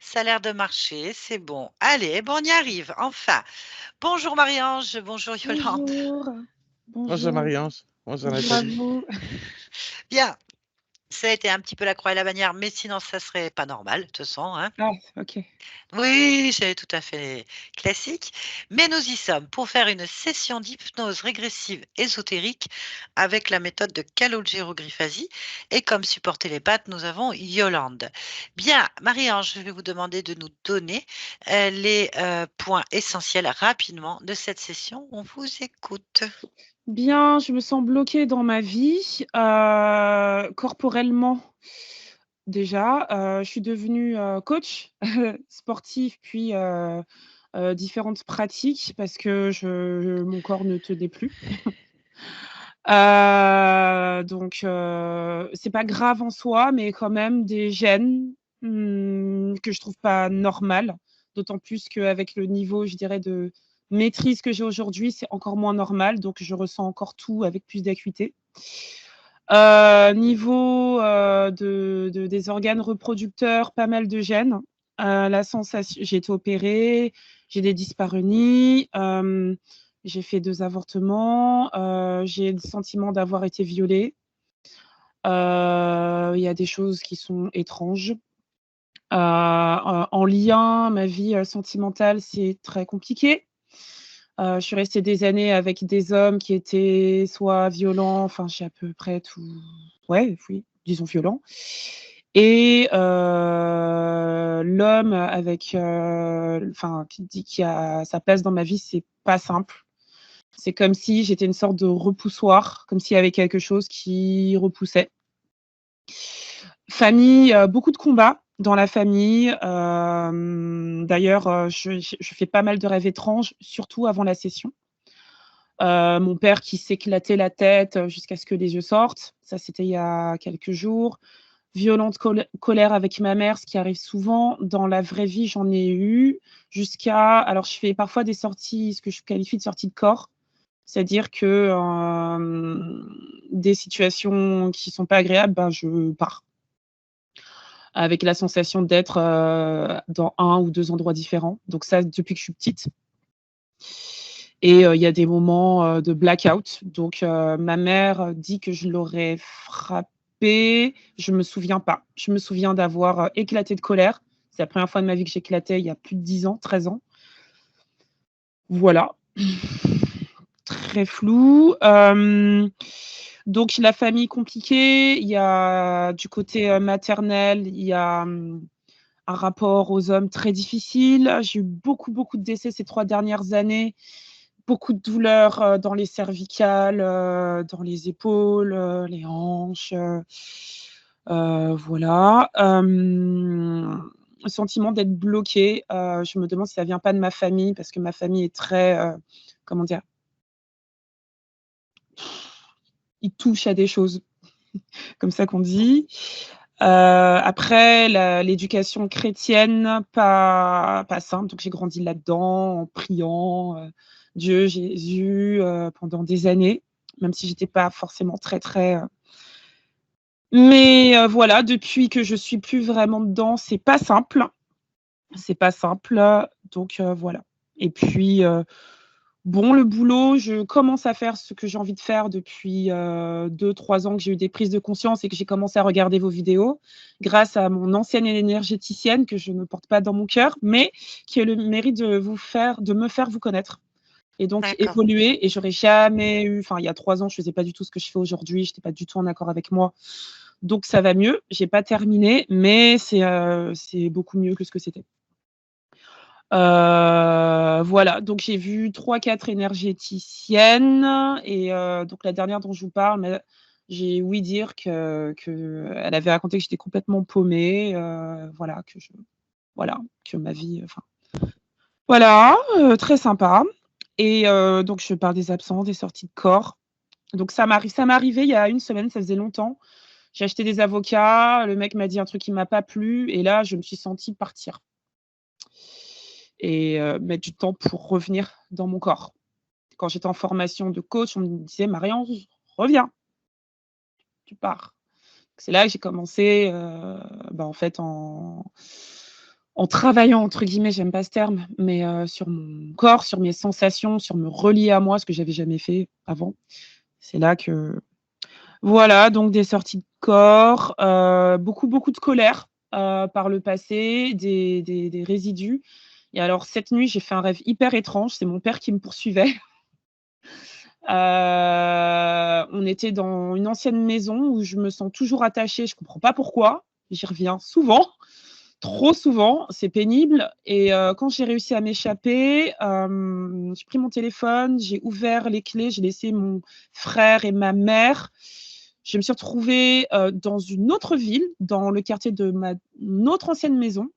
Ça a l'air de marcher, c'est bon. Allez, bon, on y arrive, enfin. Bonjour Marie-Ange, bonjour Yolande. Bonjour, Bonjour bonjour, Marie-Ange, bonjour bonjour à Nathalie. vous. Bien, ça a été un petit peu la croix et la bannière, mais sinon ça serait pas normal, de toute façon, hein. Ah, OK. Oui, c'est tout à fait classique, mais nous y sommes pour faire une session d'hypnose régressive ésotérique avec la méthode de calogérographasie et comme support télépathe, nous avons Yolande. Bien, Marie-Ange, je vais vous demander de nous donner les points essentiels rapidement de cette session. On vous écoute. Bien, je me sens bloquée dans ma vie, corporellement déjà, je suis devenue, coach sportif puis, différentes pratiques parce que mon corps ne tenait plus. Donc, c'est pas grave en soi, mais quand même des gènes, que je trouve pas normales. D'autant plus qu'avec le niveau, je dirais, de maîtrise que j'ai aujourd'hui, c'est encore moins normal, donc je ressens encore tout avec plus d'acuité. Niveau, des organes reproducteurs, pas mal de gènes. La sensation j'ai été opérée, j'ai des dyspareunies, j'ai fait 2 avortements, j'ai le sentiment d'avoir été violée. Il y a des choses qui sont étranges. En lien, ma vie, sentimentale, c'est très compliqué. Je suis restée des années avec des hommes qui étaient soit violents, enfin, j'ai à peu près tout ouais, oui, disons violents et l'homme avec, enfin, qui a sa place dans ma vie, c'est pas simple. C'est comme si j'étais une sorte de repoussoir, comme s'il y avait quelque chose qui repoussait. Famille, beaucoup de combats dans la famille, d'ailleurs, je fais pas mal de rêves étranges, surtout avant la session. Mon père qui s'éclatait la tête, jusqu'à ce que les yeux sortent. Ça, c'était il y a quelques jours. Violente colère avec ma mère, ce qui arrive souvent. Dans la vraie vie, j'en ai eu jusqu'à alors je fais parfois des sorties, ce que je qualifie de sorties de corps. C'est-à-dire que, des situations qui sont pas agréables, ben, je pars. Avec la sensation d'être, dans un ou 2 endroits différents. Donc ça, depuis que je suis petite. Et il y a des moments, de blackout. Donc ma mère dit que je l'aurais frappée. Je me souviens pas. Je me souviens d'avoir, éclaté de colère. C'est la première fois de ma vie que j'éclatais il y a plus de 10 ans, 13 ans. Voilà. Très flou. Donc la famille compliquée, il y a du côté, maternel, il y a, un rapport aux hommes très difficile. J'ai eu beaucoup, beaucoup de décès ces 3 dernières années. Beaucoup de douleurs, dans les cervicales, dans les épaules, les hanches, voilà. Sentiment d'être bloquée, je me demande si ça vient pas de ma famille parce que ma famille est très, comment dire? Ils touchent à des choses, comme ça qu'on dit. Après l'éducation chrétienne, pas simple, donc j'ai grandi là-dedans, en priant, Dieu, Jésus, pendant des années, même si j'étais pas forcément très, très, mais voilà, depuis que je suis plus vraiment dedans, c'est pas simple, donc voilà et puis, bon, le boulot, je commence à faire ce que j'ai envie de faire depuis, 2-3 ans que j'ai eu des prises de conscience et que j'ai commencé à regarder vos vidéos, grâce à mon ancienne énergéticienne que je ne porte pas dans mon cœur, mais qui a le mérite de me faire vous connaître et donc D'accord. évoluer et j'aurais jamais eu enfin, il y a 3 ans, je faisais pas du tout ce que je fais aujourd'hui, j'étais pas du tout en accord avec moi, donc ça va mieux. J'ai pas terminé, mais c'est beaucoup mieux que ce que c'était. Voilà, donc j'ai vu 3-4 énergéticiennes et donc la dernière dont je vous parle, j'ai ouï dire qu'elle avait raconté que j'étais complètement paumée, voilà, voilà, que ma vie, enfin voilà, très sympa et donc je parle des absences, des sorties de corps. Donc ça m'est arrivé il y a 1 semaine, ça faisait longtemps. J'ai acheté des avocats, le mec m'a dit un truc qui m'a pas plu et là, je me suis sentie partir et mettre du temps pour revenir dans mon corps. Quand j'étais en formation de coach, on me disait: «Marianne, reviens, tu pars». C'est là que j'ai commencé, en fait, en en travaillant entre guillemets, j'aime pas ce terme, mais sur mon corps, sur mes sensations, sur me relier à moi, ce que j'avais jamais fait avant. C'est là que voilà, donc des sorties de corps, beaucoup, beaucoup de colère, par le passé, des résidus et alors cette nuit, j'ai fait un rêve hyper étrange, c'est mon père qui me poursuivait. On était dans une ancienne maison où je me sens toujours attachée, je comprends pas pourquoi, j'y reviens souvent, trop souvent, c'est pénible et quand j'ai réussi à m'échapper, j'ai pris mon téléphone, j'ai ouvert les clés, j'ai laissé mon frère et ma mère. Je me suis retrouvée, dans une autre ville, dans le quartier de mon autre ancienne maison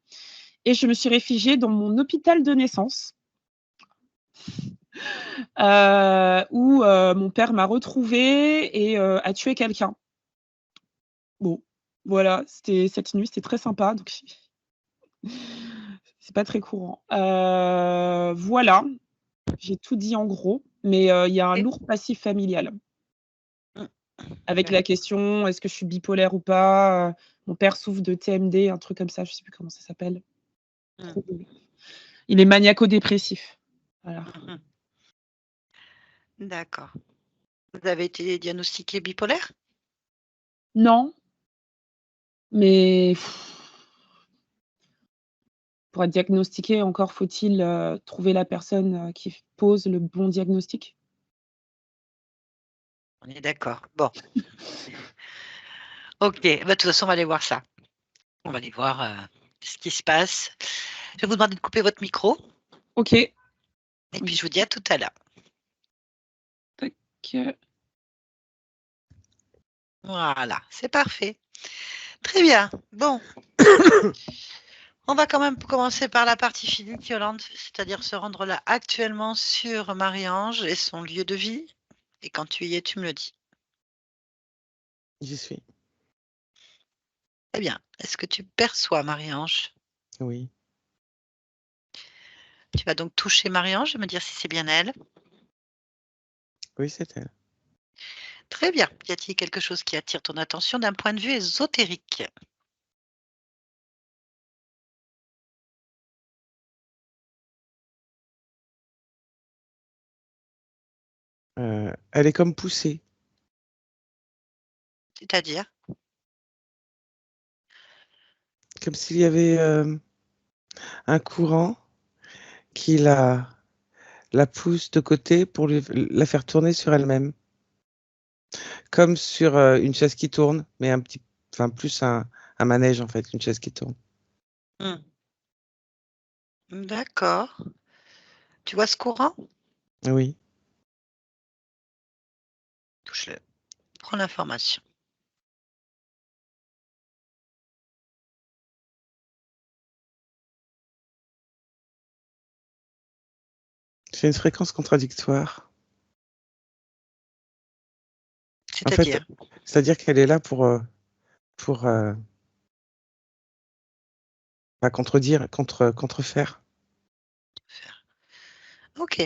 et je me suis réfugiée dans mon hôpital de naissance. Où, mon père m'a retrouvée et a tué quelqu'un. Bon, voilà, c'était cette nuit, c'était très sympa, donc c'est pas très courant. Voilà, j'ai tout dit en gros, mais il y a un Et lourd passif familial. mmh, Avec la question: «Est-ce que je suis bipolaire ou pas?» Mon père souffre de TMD, un truc comme ça, je sais plus comment ça s'appelle. mmh, Trouble Il est maniaco-dépressif. Voilà. mmh. D'accord. Vous avez été diagnostiqué bipolaire? Non, mais pour être diagnostiqué, encore faut-il, trouver la personne, qui pose le bon diagnostic. On est d'accord. Bon, OK, bah, de toute façon, on va aller voir ça. On va aller voir, ce qui se passe. Je vais vous demander de couper votre micro OK. et puis Oui. je vous dis à tout à l'heure. Tac. Voilà, c'est parfait. Très bien. Bon, on va quand même commencer par la partie physique, Yolande, c'est-à-dire se rendre là actuellement sur Marie-Ange et son lieu de vie et quand tu y es, tu me le dis. J'y suis. Très bien. Est-ce que tu perçois Marie-Ange? Oui. Tu vas donc toucher Marie-Ange et me dire si c'est bien elle. Oui, c'est elle. Très bien. Y a-t-il quelque chose qui attire ton attention d'un point de vue ésotérique? Elle est comme poussée, C'est-à-dire? comme s'il y avait, un courant qui la pousse de côté pour la faire tourner sur elle-même. Comme sur, une chaise qui tourne, mais enfin plus un manège en fait, une chaise qui tourne. Mmh. D'accord. Tu vois ce courant? Oui. Touche-le. Prends l'information. C'est une fréquence contradictoire. En fait, C'est-à-dire? c'est-à-dire qu'elle est là pour, pas contredire, contrefaire. Faire. OK.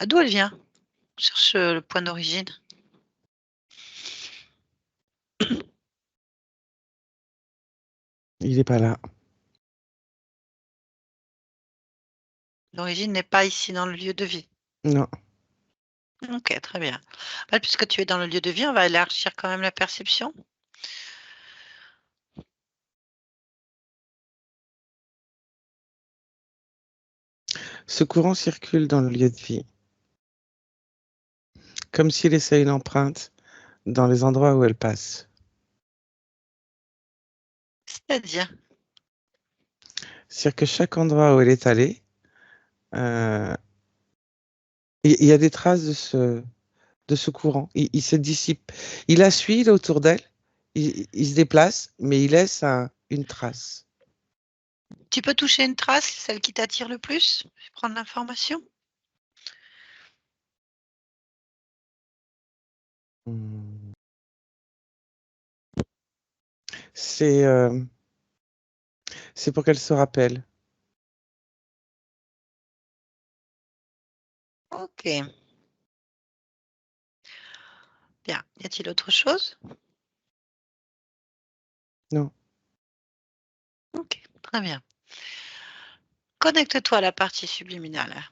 D'où elle vient? Cherche, le point d'origine. Il est pas là. L'origine n'est pas ici dans le lieu de vie. Non. OK, très bien. Bah, puisque tu es dans le lieu de vie, on va élargir quand même la perception. Ce courant circule dans le lieu de vie, comme s'il laissait une empreinte dans les endroits où elle passe. C'est-à-dire? C'est-à-dire que chaque endroit où elle est allée, heu, il y a des traces de ce courant. Il se dissipe. Il la suit, il est autour d'elle, il se déplace, mais il laisse une trace. Tu peux toucher une trace, celle qui t'attire le plus? Je vais prendre l'information. Mmh. C'est, c'est pour qu'elle se rappelle. OK, bien. Y a-t-il autre chose? Non. OK, très bien. Connecte-toi à la partie subliminale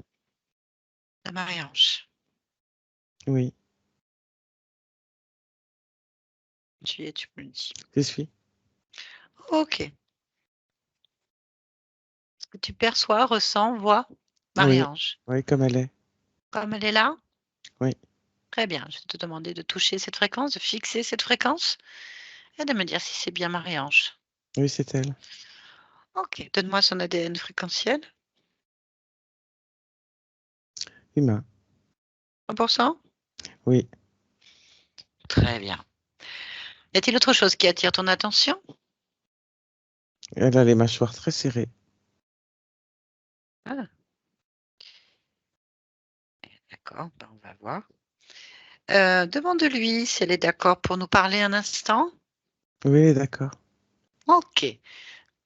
de Marie-Ange. Oui, Tu y es, tu me le dis. je suis. Ok. Est-ce que tu perçois, ressens, vois Oui, Marie-Ange oui, comme elle est. comme elle est là? Oui, Très bien. Je vais te demander de toucher cette fréquence, de fixer cette fréquence et de me dire si c'est bien Marie-Ange. oui, c'est elle. Ok. Donne-moi son ADN fréquentiel. Humain. 100%? Oui, Très bien. Y a-t-il autre chose qui attire ton attention? elle a les mâchoires très serrées. Ah, d'accord, ben, on va voir. Demande-lui si elle est d'accord pour nous parler un instant. Oui, d'accord. Ok.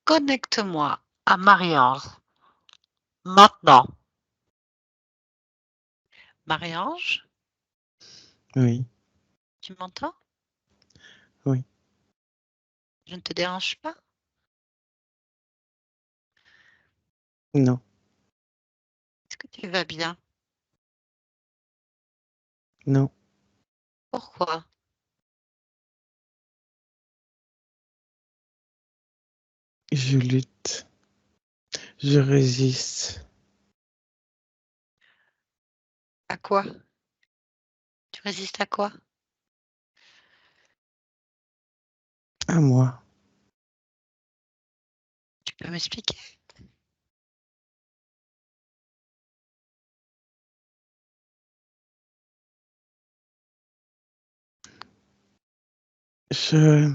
Connecte-moi à Marie-Ange. Maintenant. Marie-Ange, Oui, tu m'entends? oui. Je ne te dérange pas? Non, Est-ce que tu vas bien? non. Pourquoi? Je lutte. Je résiste. À quoi? Tu résistes à quoi? À moi. Tu peux m'expliquer? Je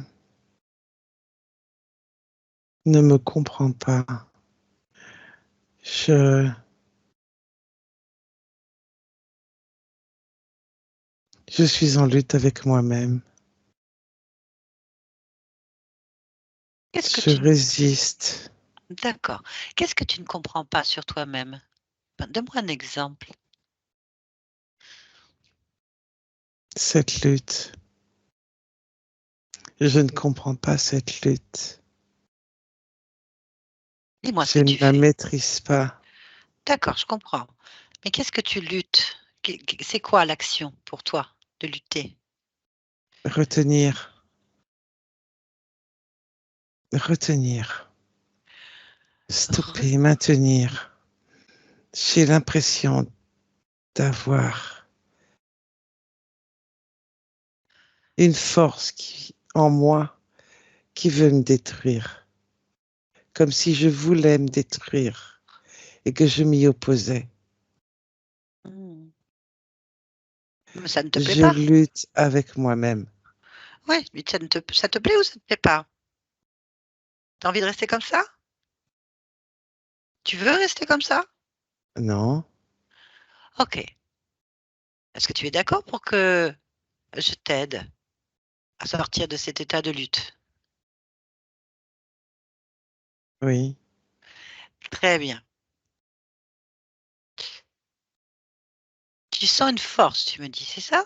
ne me comprends pas. Je, je suis en lutte avec moi-même. Qu'est-ce que Je tu... résiste. D'accord. Qu'est-ce que tu ne comprends pas sur toi-même? Ben, donne-moi un exemple. Cette lutte. Je ne comprends pas cette lutte. Dis-moi ce Je que ne tu la fais. maîtrise pas. D'accord, je comprends. Mais qu'est-ce que tu luttes? C'est quoi l'action pour toi de lutter? Retenir. Retenir. Re- Stopper. Maintenir. J'ai l'impression d'avoir une force en moi qui veut me détruire. Comme si je voulais me détruire et que je m'y opposais. Hmm. Mais ça ne te plaît Je pas? lutte avec moi-même. Oui, mais ça te plaît ou ça ne te plaît pas? T'as envie de rester comme ça? Tu veux rester comme ça? Non, Ok. Est-ce que tu es d'accord pour que je t'aide à sortir de cet état de lutte? oui, Très bien. Tu sens une force, tu me dis, c'est ça?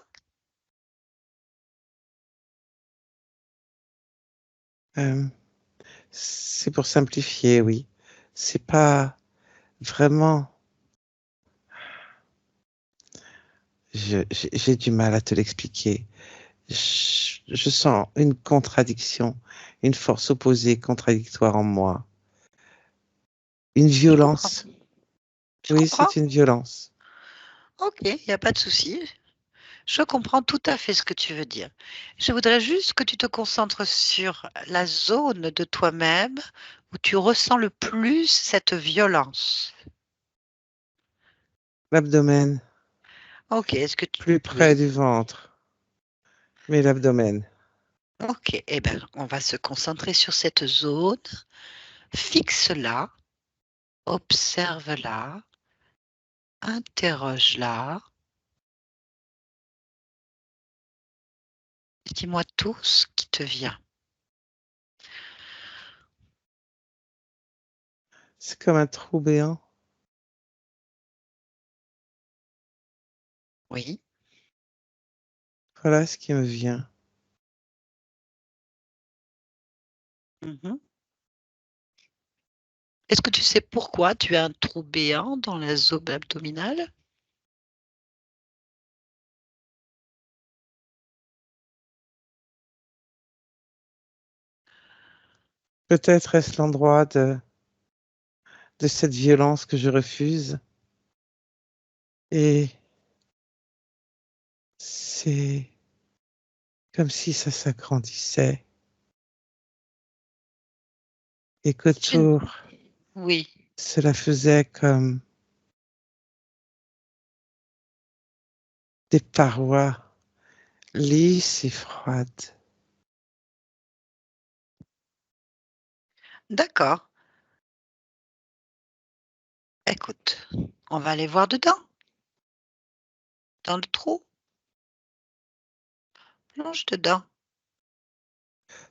euh, c'est pour simplifier, oui. C'est pas vraiment. J'ai du mal à te l'expliquer. Je sens une contradiction, une force opposée, contradictoire en moi. Une Je comprends. violence. Je Oui, comprends. c'est une violence. Ok, il n'y a pas de souci. Je comprends tout à fait ce que tu veux dire. Je voudrais juste que tu te concentres sur la zone de toi-même où tu ressens le plus cette violence. L'abdomen, Ok, est-ce que tu... plus près Oui. du ventre, mais l'abdomen. Ok, eh bien, on va se concentrer sur cette zone. Fixe-la, observe-la, interroge-la. Dis-moi tout ce qui te vient. C'est comme un trou béant. Oui. Voilà ce qui me vient. Mhm. Est-ce que tu sais pourquoi tu as un trou béant dans la zone abdominale? Peut-être est-ce l'endroit de cette violence que je refuse. Et c'est comme si ça s'agrandissait et Tu n qu'autour, Oui. cela faisait comme des parois lisses et froides. D'accord. Écoute, on va aller voir dedans, dans le trou. Plonge dedans.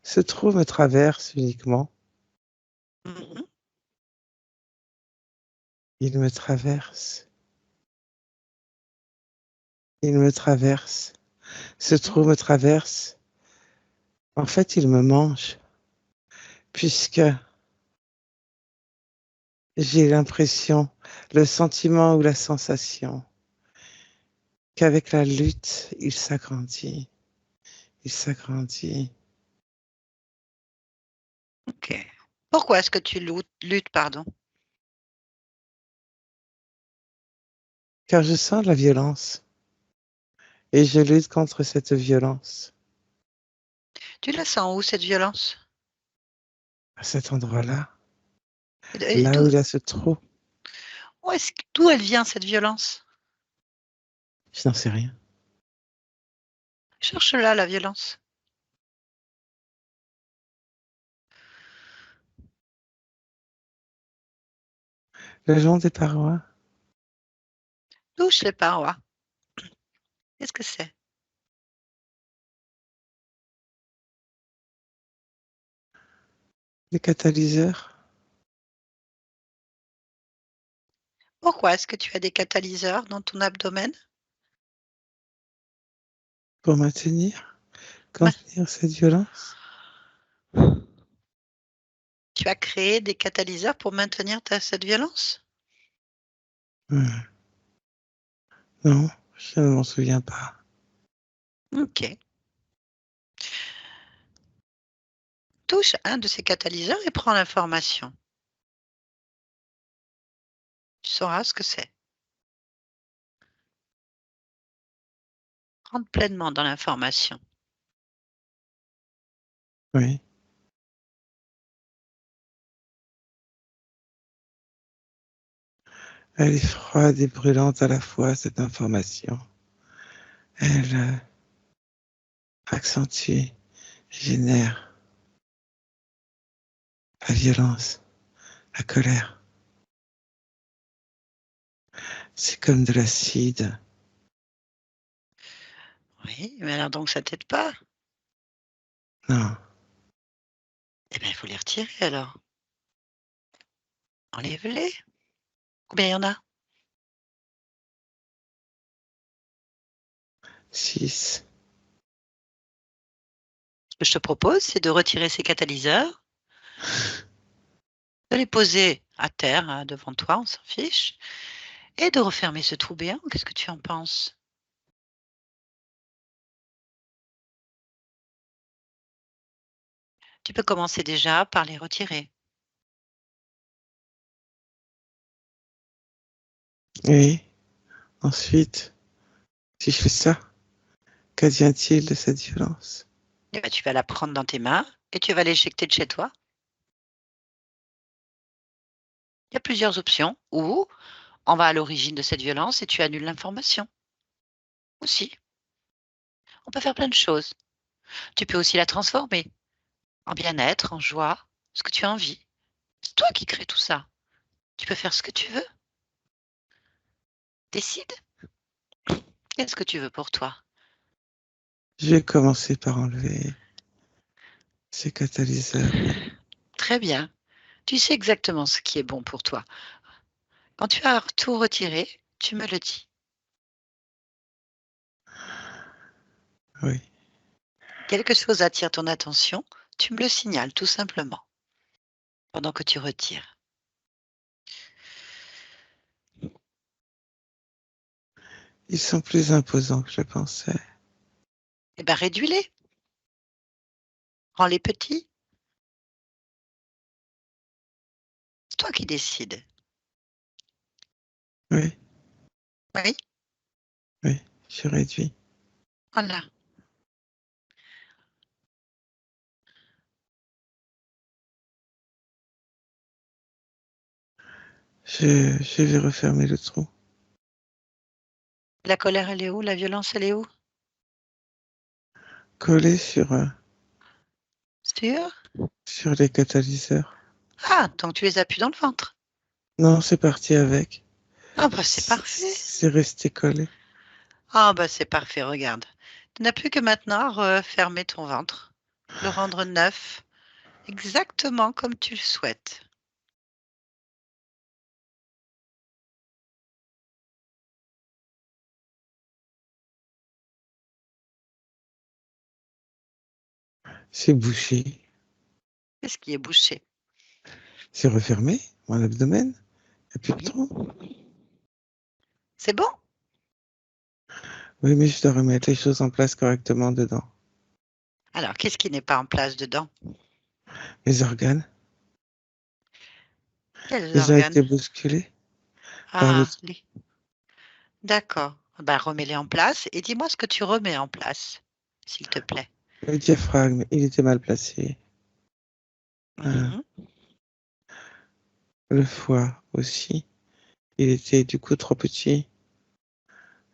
Ce trou me traverse uniquement. Mmh. Il me traverse. Il me traverse. Ce Mmh. trou me traverse. En fait, il me mange, puisque j'ai l'impression, le sentiment ou la sensation qu'avec la lutte, il s'agrandit, il s'agrandit. OK. Pourquoi est-ce que tu luttes, pardon? Car je sens la violence et je lutte contre cette violence. Tu la sens où cette violence? À cet endroit-là, Et là où il y a ce trou, d'où elle vient cette violence? je n'en sais rien. Cherche-la, la violence. Le long des parois, Touche les parois. Qu'est-ce que c'est? les catalyseurs Pourquoi est-ce que tu as des catalyseurs dans ton abdomen? pour maintenir, Ma contenir cette violence. Tu as créé des catalyseurs pour maintenir cette violence? Hmm, non, je ne m'en souviens pas. OK. Touche un de ces catalyseurs et prends l'information. Tu sauras ce que c'est. Rentre pleinement dans l'information. Oui, elle est froide et brûlante à la fois, cette information. Elle accentue, génère la violence, la colère. C'est comme de l'acide. Oui, mais alors donc ça t'aide pas? Non, Eh bien, il faut les retirer alors. Enlève-les. Combien il y en a? 6. Ce que je te propose, c'est de retirer ces catalyseurs, de les poser à terre, devant toi, on s'en fiche, et de refermer ce trou béant. Qu'est-ce que tu en penses? Tu peux commencer déjà par les retirer. Et ensuite, si je fais ça, qu'advient-il de cette violence? Eh ben, tu vas la prendre dans tes mains et tu vas l'éjecter de chez toi. Il y a plusieurs options ou on va à l'origine de cette violence et tu annules l'information. Aussi, on peut faire plein de choses. Tu peux aussi la transformer en bien-être, en joie, ce que tu as envie. C'est toi qui crée tout ça. Tu peux faire ce que tu veux. Décide. Qu'est-ce que tu veux pour toi? Je vais commencer par enlever ces catalyseurs. Oui. Très bien. Tu sais exactement ce qui est bon pour toi. Quand tu as tout retiré, tu me le dis. Oui. Quelque chose attire ton attention, tu me le signales tout simplement pendant que tu retires. Ils sont plus imposants que je pensais. Eh ben, réduis-les. Rends-les petits. C'est toi qui décides. Oui, Oui, oui, je réduis. voilà. Je vais refermer le trou. La colère, elle est où? La violence, elle est où? Coller Sûr? sur les catalyseurs. Ah, donc tu les appuies dans le ventre. Non, c'est parti avec. Ah bah c'est parfait. C'est resté collé. Ah bah c'est parfait, regarde. Tu n'as plus que maintenant à refermer ton ventre, le rendre neuf, exactement comme tu le souhaites. C'est bouché. Qu'est-ce qui est bouché? C'est refermé, mon abdomen. Il n'y a plus de Oui. trou. C'est bon? Oui, mais je dois remettre les choses en place correctement dedans. Alors, qu'est-ce qui n'est pas en place dedans? Les organes, Quels ils ont été organes? bousculés par le Ah, trou. d'accord. Ben, remets-les en place et dis-moi ce que tu remets en place, s'il te plaît. Le diaphragme, il était mal placé. Hein. Mhm. Le foie aussi, il était du coup trop petit.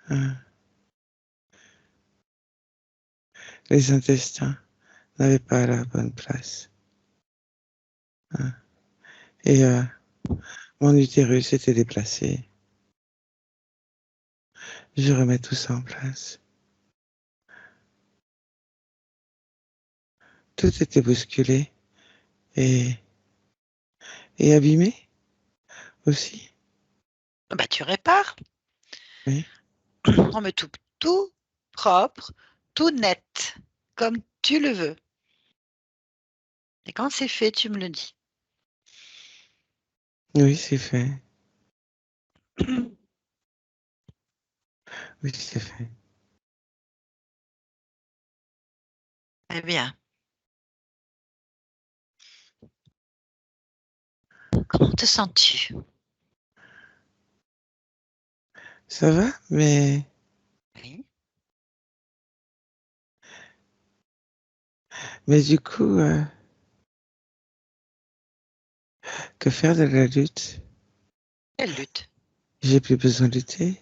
Hein. Les intestins n'avaient pas la bonne place. Hein. Et mon utérus était déplacé. Je remets tout ça en place. Tout était bousculé et, et abîmé aussi. Bah, tu répares. Oui. On met tout propre, tout net, comme tu le veux. Et quand c'est fait, tu me le dis. Oui, c'est fait. Oui, c'est fait. Eh bien, comment te sens-tu? Ça va, Oui. mais du coup, que faire de la lutte? Quelle lutte? J'ai plus besoin de lutter.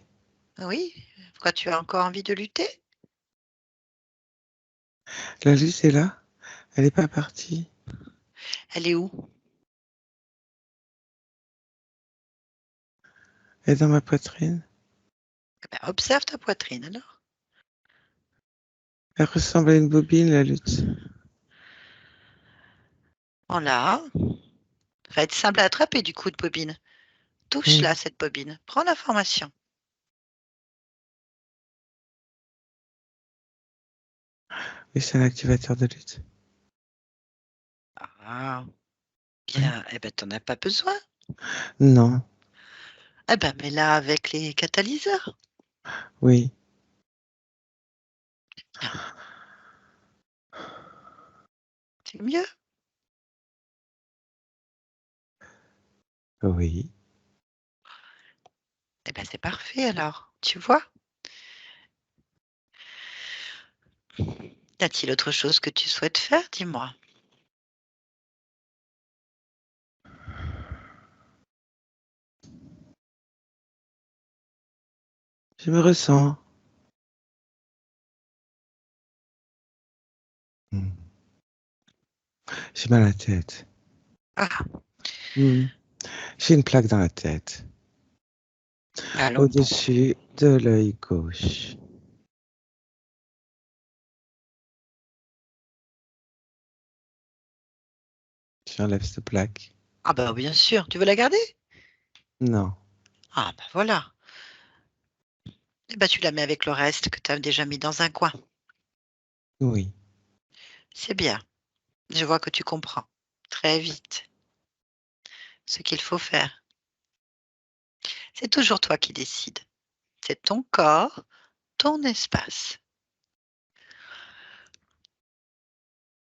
Oui. Pourquoi tu as encore envie de lutter? La lutte est là. Elle n'est pas partie. Elle est où? Elle est dans ma poitrine. Eh ben, observe ta poitrine alors. Elle ressemble à une bobine, la lutte. Voilà. Ça va être simple à attraper du coup de bobine. Touche-la, Oui, cette bobine. Prends l'information. oui, c'est un activateur de lutte. Ah, Oui. bien. Eh ben, t'en as pas besoin. Non, Eh ben, mets-la avec les catalyseurs. oui, Bien. C'est mieux. oui. Eh ben, c'est parfait alors. Tu vois? Y a-t-il autre chose que tu souhaites faire? Dis-moi. Je me ressens. Hmm. J'ai mal à la tête. Ah, Hmm. J'ai une plaque dans la tête, allons bon. au-dessus de l'œil gauche. J'enlève cette plaque. Ah bah bien sûr. Tu veux la garder? Non, Ah bah voilà. Eh ben, tu la mets avec le reste que tu as déjà mis dans un coin. oui. C'est bien. Je vois que tu comprends très vite ce qu'il faut faire. C'est toujours toi qui décides. C'est ton corps, ton espace.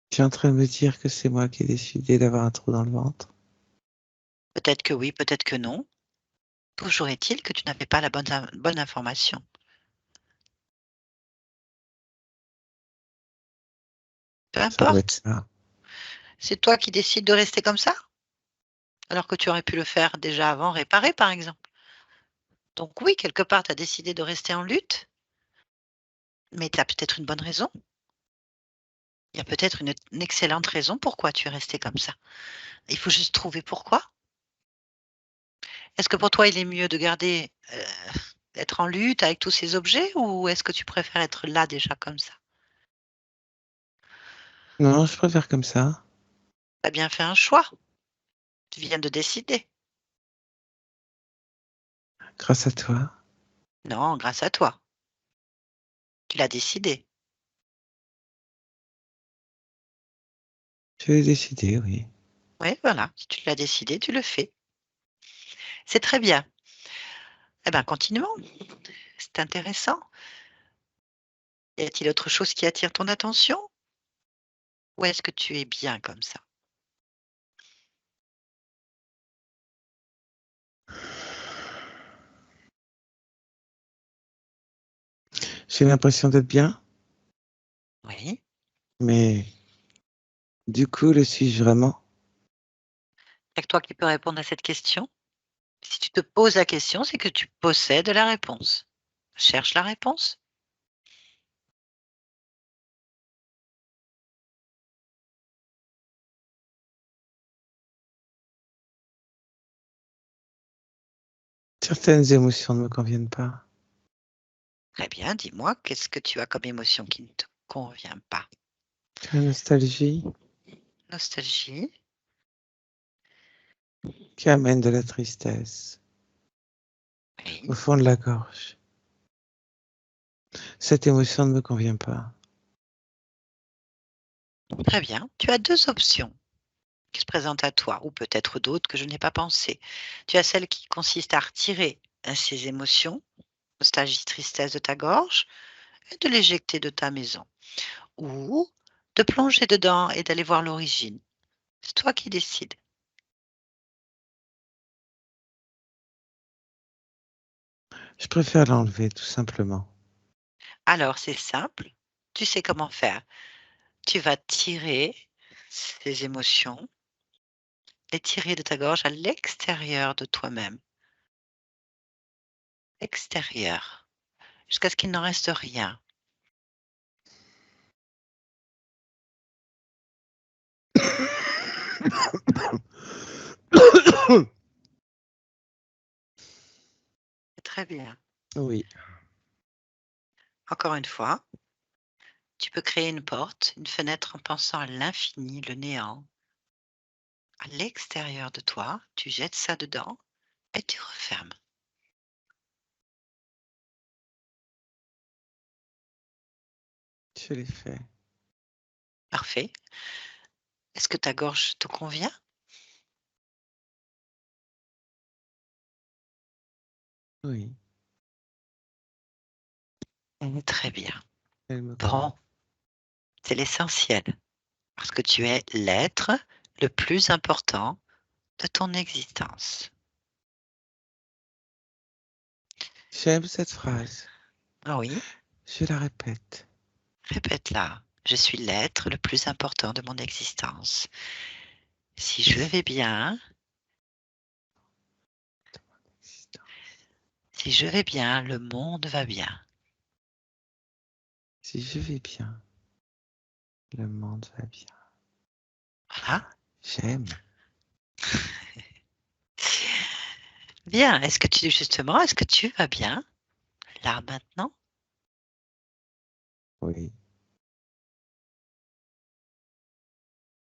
Tu es en train de me dire que c'est moi qui ai décidé d'avoir un trou dans le ventre? Peut-être que oui, peut-être que non. Toujours est-il que tu n'avais pas la bonne information. Peu Ça doit être importe, ça. c'est toi qui décides de rester comme ça, alors que tu aurais pu le faire déjà avant, réparer par exemple. Donc oui, quelque part, tu as décidé de rester en lutte, mais tu as peut-être une bonne raison. Il y a peut-être une excellente raison pourquoi tu es resté comme ça. Il faut juste trouver pourquoi. Est-ce que pour toi, il est mieux de garder, d'être en lutte avec tous ces objets ou est-ce que tu préfères être là déjà comme ça? Non, je préfère comme ça. Tu as bien fait un choix, tu viens de décider. Grâce à toi. Non, grâce à toi. Tu l'as décidé. Je l'ai décidé, oui. Oui, voilà, si tu l'as décidé, tu le fais. C'est très bien. Eh ben, continuons, c'est intéressant. Y a-t-il autre chose qui attire ton attention? Ou est-ce que tu es bien comme ça? J'ai l'impression d'être bien, Oui. mais du coup, le suis-je vraiment? Il y a que toi qui peux répondre à cette question. Si tu te poses la question, c'est que tu possèdes la réponse. Cherche la réponse. Certaines émotions ne me conviennent pas. Très bien, dis-moi, qu'est-ce que tu as comme émotion qui ne te convient pas? La nostalgie Nostalgie, qui amène de la tristesse au oui. fond de la gorge. Cette émotion ne me convient pas. Très bien. Tu as 2 options qui se présentent à toi ou peut-être d'autres que je n'ai pas pensées. Tu as celle qui consiste à retirer, ces émotions, nostalgie, tristesse de ta gorge et de l'éjecter de ta maison ou de plonger dedans et d'aller voir l'origine. C'est toi qui décides. Je préfère l'enlever, tout simplement. Alors c'est simple, tu sais comment faire. Tu vas tirer ces émotions, les tirer de ta gorge à l'extérieur de toi-même, extérieur, jusqu'à ce qu'il n'en reste rien. C'est très bien. Oui, Encore une fois, tu peux créer une porte, une fenêtre en pensant à l'infini, le néant. À l'extérieur de toi, tu jettes ça dedans et tu refermes. je l'ai fait. Parfait. Est-ce que ta gorge te convient? Oui, Très bien. elle me Bon, convient. c'est l'essentiel parce que tu es l'être le plus important de ton existence. J'aime cette phrase. Ah oui, Je la répète. répète-la. Je suis l'être le plus important de mon existence. Si je vais bien, si je vais bien, le monde va bien. Si je vais bien, le monde va bien. Voilà. J'aime. Bien. Est-ce que tu vas bien, là, maintenant? Oui.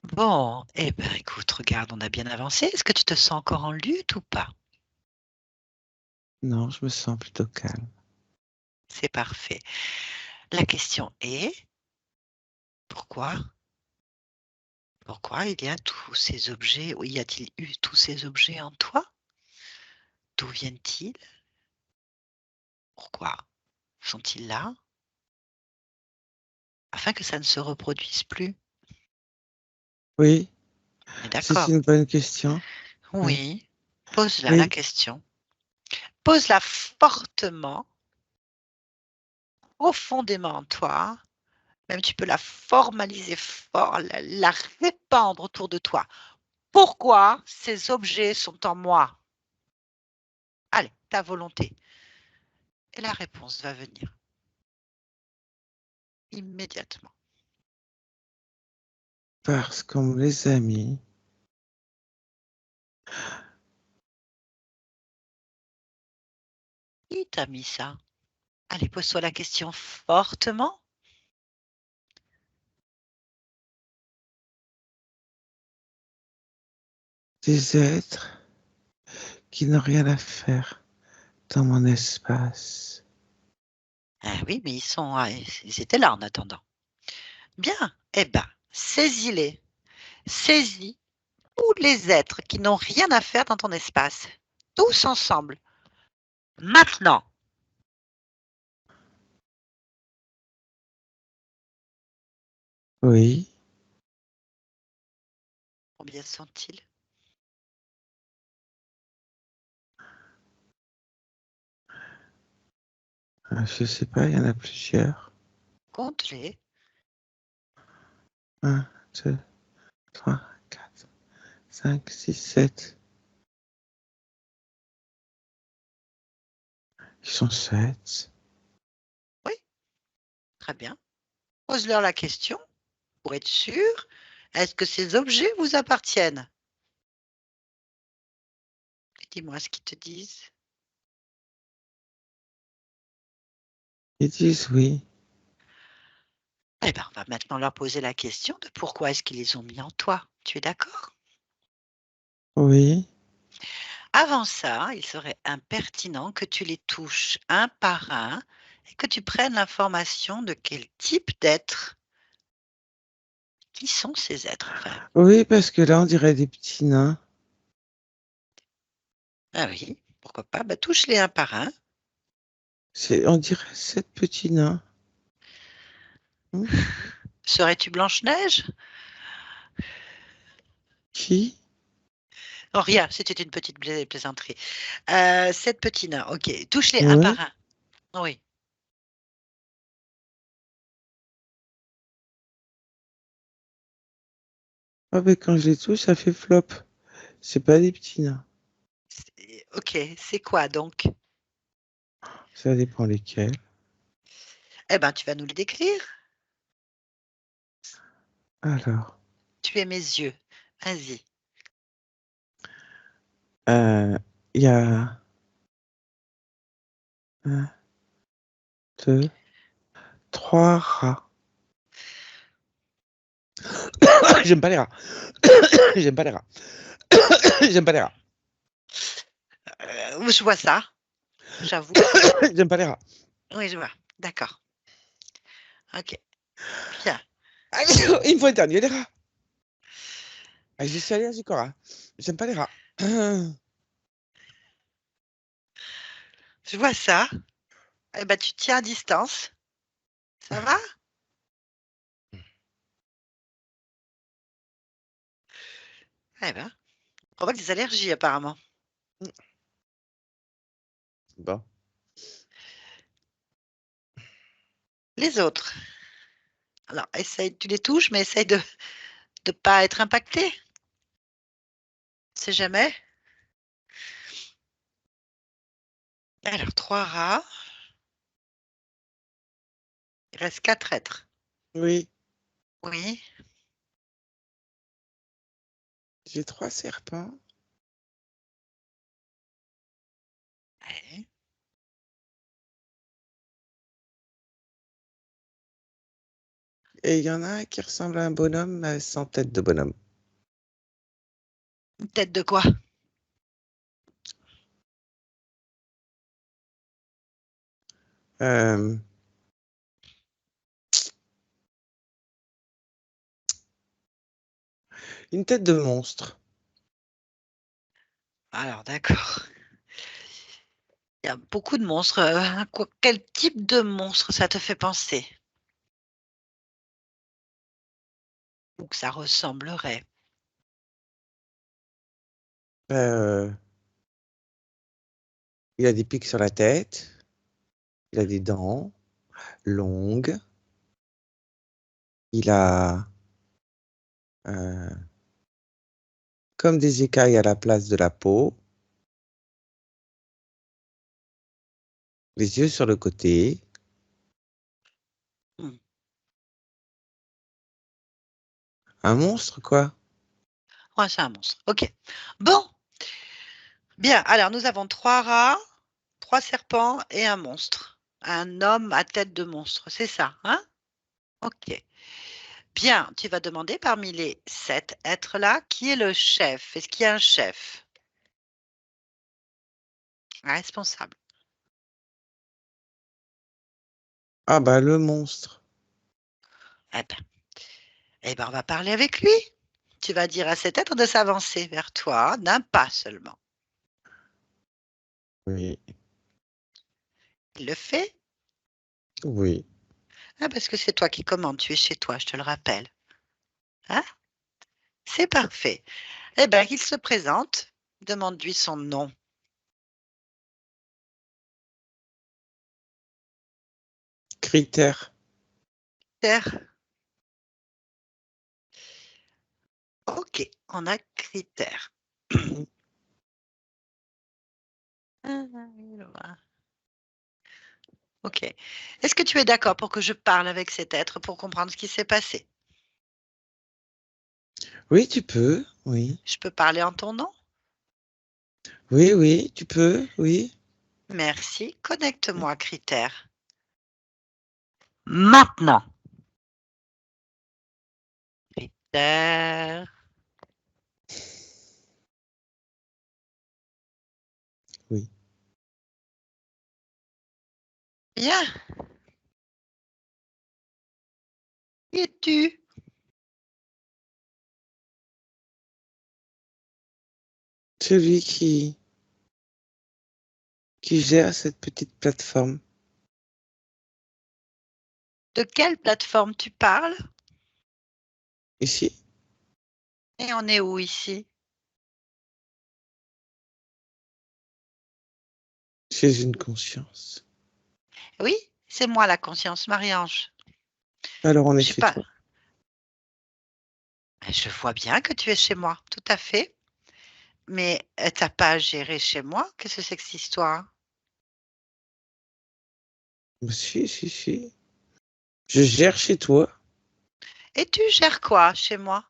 Bon, eh ben, écoute, regarde, on a bien avancé. Est-ce que tu te sens encore en lutte ou pas? Non, je me sens plutôt calme. C'est parfait. La question est, pourquoi? Pourquoi il y a tous ces objets, ou y a-t-il eu tous ces objets en toi? D'où viennent-ils? Pourquoi sont-ils là? Afin que ça ne se reproduise plus. Oui, On est c'est d'accord? une bonne question. Oui, Oui, pose-la la oui, question. Pose-la fortement, profondément en toi. Même tu peux la formaliser fort, la répandre autour de toi. Pourquoi ces objets sont en moi? Allez, ta volonté. Et la réponse va venir immédiatement. parce qu'on me les a mis. Qui t'a mis ça? Allez, pose-toi la question fortement. Des êtres qui n'ont rien à faire dans mon espace. Ah oui, mais ils étaient là en attendant. Bien, eh ben, saisis-les. Saisis tous les êtres qui n'ont rien à faire dans ton espace. Tous ensemble. Maintenant. Oui, Combien sont-ils? je sais pas, il y en a plusieurs. Compte-les. 1, 2, 3, 4, 5, 6, 7. Ils sont 7. Oui, très bien. Pose-leur la question pour être sûr. Est-ce que ces objets vous appartiennent? Dis-moi ce qu'ils te disent. Ils disent oui. Eh ben, on va maintenant leur poser la question de pourquoi est-ce qu'ils les ont mis en toi. Tu es d'accord? Oui, Avant ça, il serait impertinent que tu les touches un par un et que tu prennes l'information de quel type d'être. Qui sont ces êtres, enfin? oui, parce que là, on dirait des petits nains. Ah oui, pourquoi pas? Bah, touche-les un par un. On dirait 7 petits nains. Hmm. Serais-tu Blanche-Neige? Qui? Oh, rien, c'était une petite plaisanterie. 7 petits nains, ok. Touche-les un Oui. par un. Oui. Ah, mais quand je les touche, ça fait flop. C'est pas des petits nains. Ok, c'est quoi donc? Ça dépend lesquels. Eh ben, tu vas nous les décrire. Alors, Tu es mes yeux. Vas-y. il y a 1, 2, 3 rats. J'aime pas les rats. J'aime pas les rats. J'aime pas les rats. Je vois ça, j'avoue. J'aime pas les rats. Oui, je vois. D'accord. Ok. Bien. Ah, il me faut éternuer les rats. Ah, je suis allergique aux rats. J'aime pas les rats. Je vois ça. Eh ben, tu tiens à distance. Ça va? Eh ben, on provoque des allergies apparemment. Bon. Les autres. Alors, essaye, tu les touches, mais essaye de ne pas être impacté. C'est jamais. Alors, 3 rats. Il reste 4 êtres. Oui, Oui. j'ai 3 serpents. Ouais. Et il y en a un qui ressemble à un bonhomme sans tête de bonhomme. Une tête de quoi? Euh, une tête de monstre. Alors, d'accord. Il y a beaucoup de monstres. Quel type de monstre ça te fait penser? Ou que ça ressemblerait? Euh, il a des pics sur la tête. Il a des dents longues. Il a euh, comme des écailles à la place de la peau. Les yeux sur le côté. Hmm. Un monstre, quoi. Ouais, c'est un monstre. Ok. Bon, bien. Alors, nous avons 3 rats, 3 serpents et un monstre. Un homme à tête de monstre. C'est ça, hein? Ok. Bien, tu vas demander parmi les 7 êtres-là, qui est le chef? Est-ce qu'il y a un chef? Un responsable? Ah bah le monstre. Eh ben, on va parler avec lui. Tu vas dire à cet être de s'avancer vers toi d'un pas seulement. Oui, Il le fait? oui. Ah, parce que c'est toi qui commandes, tu es chez toi, je te le rappelle. Hein? C'est parfait. Eh bien, qu'il se présente. Demande-lui son nom. Critère. Critère. Ok, on a critère. Ok. Est-ce que tu es d'accord pour que je parle avec cet être pour comprendre ce qui s'est passé? Oui, tu peux. Oui. Je peux parler en ton nom? Oui, oui, tu peux. Oui. Merci. Connecte-moi, critère. Maintenant. Critère. Oui. Bien. Qui es-tu? Celui qui gère cette petite plateforme. De quelle plateforme tu parles? Ici, Et on est où ici? chez une conscience. Oui, c'est moi la conscience, Marie-Ange. Alors on est Je sais chez pas. toi. Je vois bien que tu es chez moi, tout à fait. Mais t'as pas à gérer chez moi? Qu'est-ce que c'est que cette histoire? Si, si, si. Je gère chez toi Et tu gères quoi chez moi?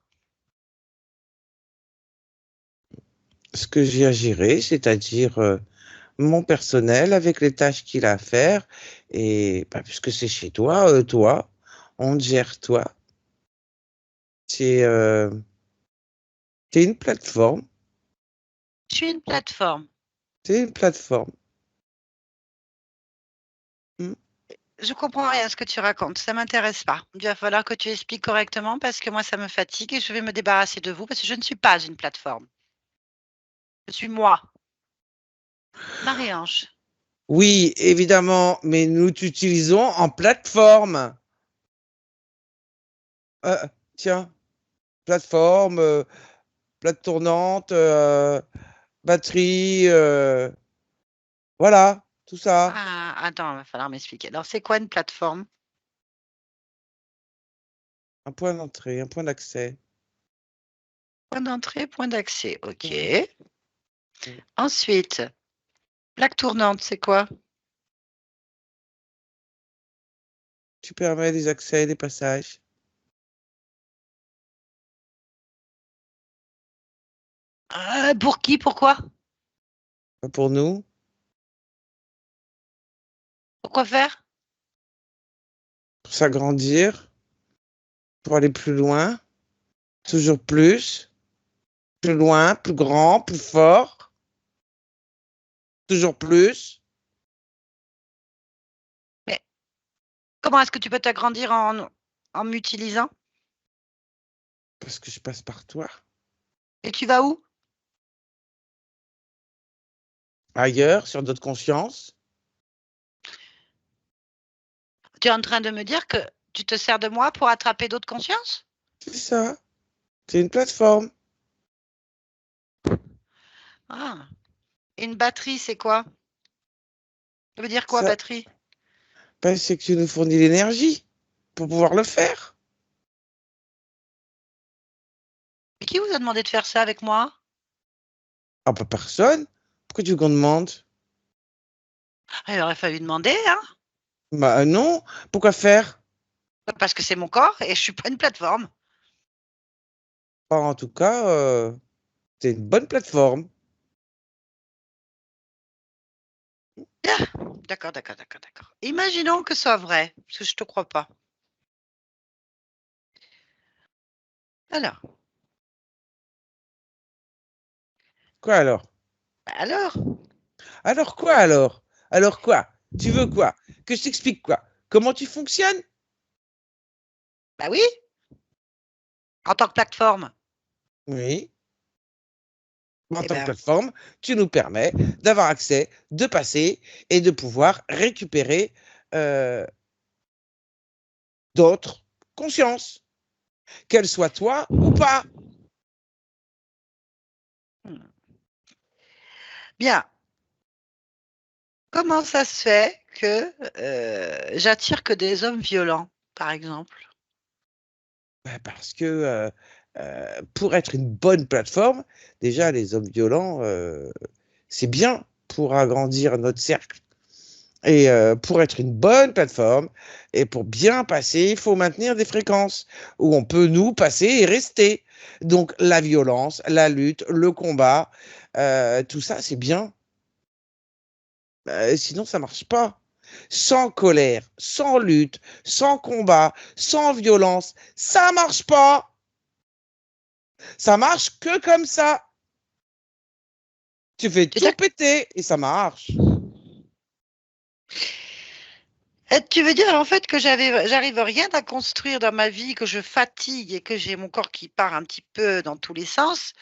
ce que j'ai à gérer, c'est-à-dire mon personnel avec les tâches qu'il a à faire. Et bah, puisque c'est chez toi, toi, on te gère toi. C'est t'es une plateforme. Je suis une plateforme. T'es une plateforme. Hmm. Je comprends rien à ce que tu racontes. Ça m'intéresse pas. Il va falloir que tu expliques correctement parce que moi, ça me fatigue et je vais me débarrasser de vous parce que je ne suis pas une plateforme. Je suis moi, Marie-Ange. Oui, évidemment, mais nous t'utilisons en plateforme. Euh, tiens, plateforme, plate tournante, batterie, voilà, tout ça. Ah, attends, il va falloir m'expliquer. Alors, c'est quoi une plateforme? Un point d'entrée, un point d'accès. Point d'entrée, point d'accès. OK. Mm, mm. Ensuite, plaque tournante, c'est quoi? Tu permets des accès et des passages. Pour qui? Pourquoi? Pour nous, Pourquoi faire? pour s'agrandir, pour aller plus loin, toujours plus loin, plus grand, plus fort, toujours plus, Mais comment est-ce que tu peux t'agrandir en m'utilisant? parce que je passe par toi. Et tu vas où? Ailleurs, sur d'autres consciences. Tu es en train de me dire que tu te sers de moi pour attraper d'autres consciences? C'est ça. C'est une plateforme. Ah. Une batterie, c'est quoi? Ça veut dire quoi, Ça, batterie? ben, c'est que tu nous fournis l'énergie pour pouvoir le faire. Et qui vous a demandé de faire ça avec moi? Ah, pas personne. Pourquoi tu veux qu'on demande? Ah, il aurait fallu demander, hein? Bah non. Pourquoi faire? Parce que c'est mon corps et je suis pas une plateforme. En tout cas, c'est une bonne plateforme. Ah, d'accord, d'accord, d'accord, d'accord. Imaginons que ce soit vrai, parce que je te crois pas. Alors, Quoi alors? alors, Alors quoi alors? Alors quoi? Tu veux quoi? Que je t'explique quoi? Comment tu fonctionnes? bah oui, en tant que plateforme. Oui. En Eh tant que ben, plateforme, tu nous permets d'avoir accès, de passer et de pouvoir récupérer euh, d'autres consciences, qu'elles soient toi ou pas. bien. Comment ça se fait que j'attire que des hommes violents, par exemple? Ben, parce que pour être une bonne plateforme, déjà les hommes violents, c'est bien pour agrandir notre cercle. Et pour être une bonne plateforme et pour bien passer, il faut maintenir des fréquences où on peut nous passer et rester. Donc la violence, la lutte, le combat, tout ça, c'est bien. Sinon, ça marche pas. Sans colère, sans lutte, sans combat, sans violence, ça marche pas. Ça marche que comme ça. Tu fais tout C'est-à-dire péter et ça marche. Tu veux dire en fait que j'arrive rien à construire dans ma vie, que je fatigue et que j'ai mon corps qui part un petit peu dans tous les sens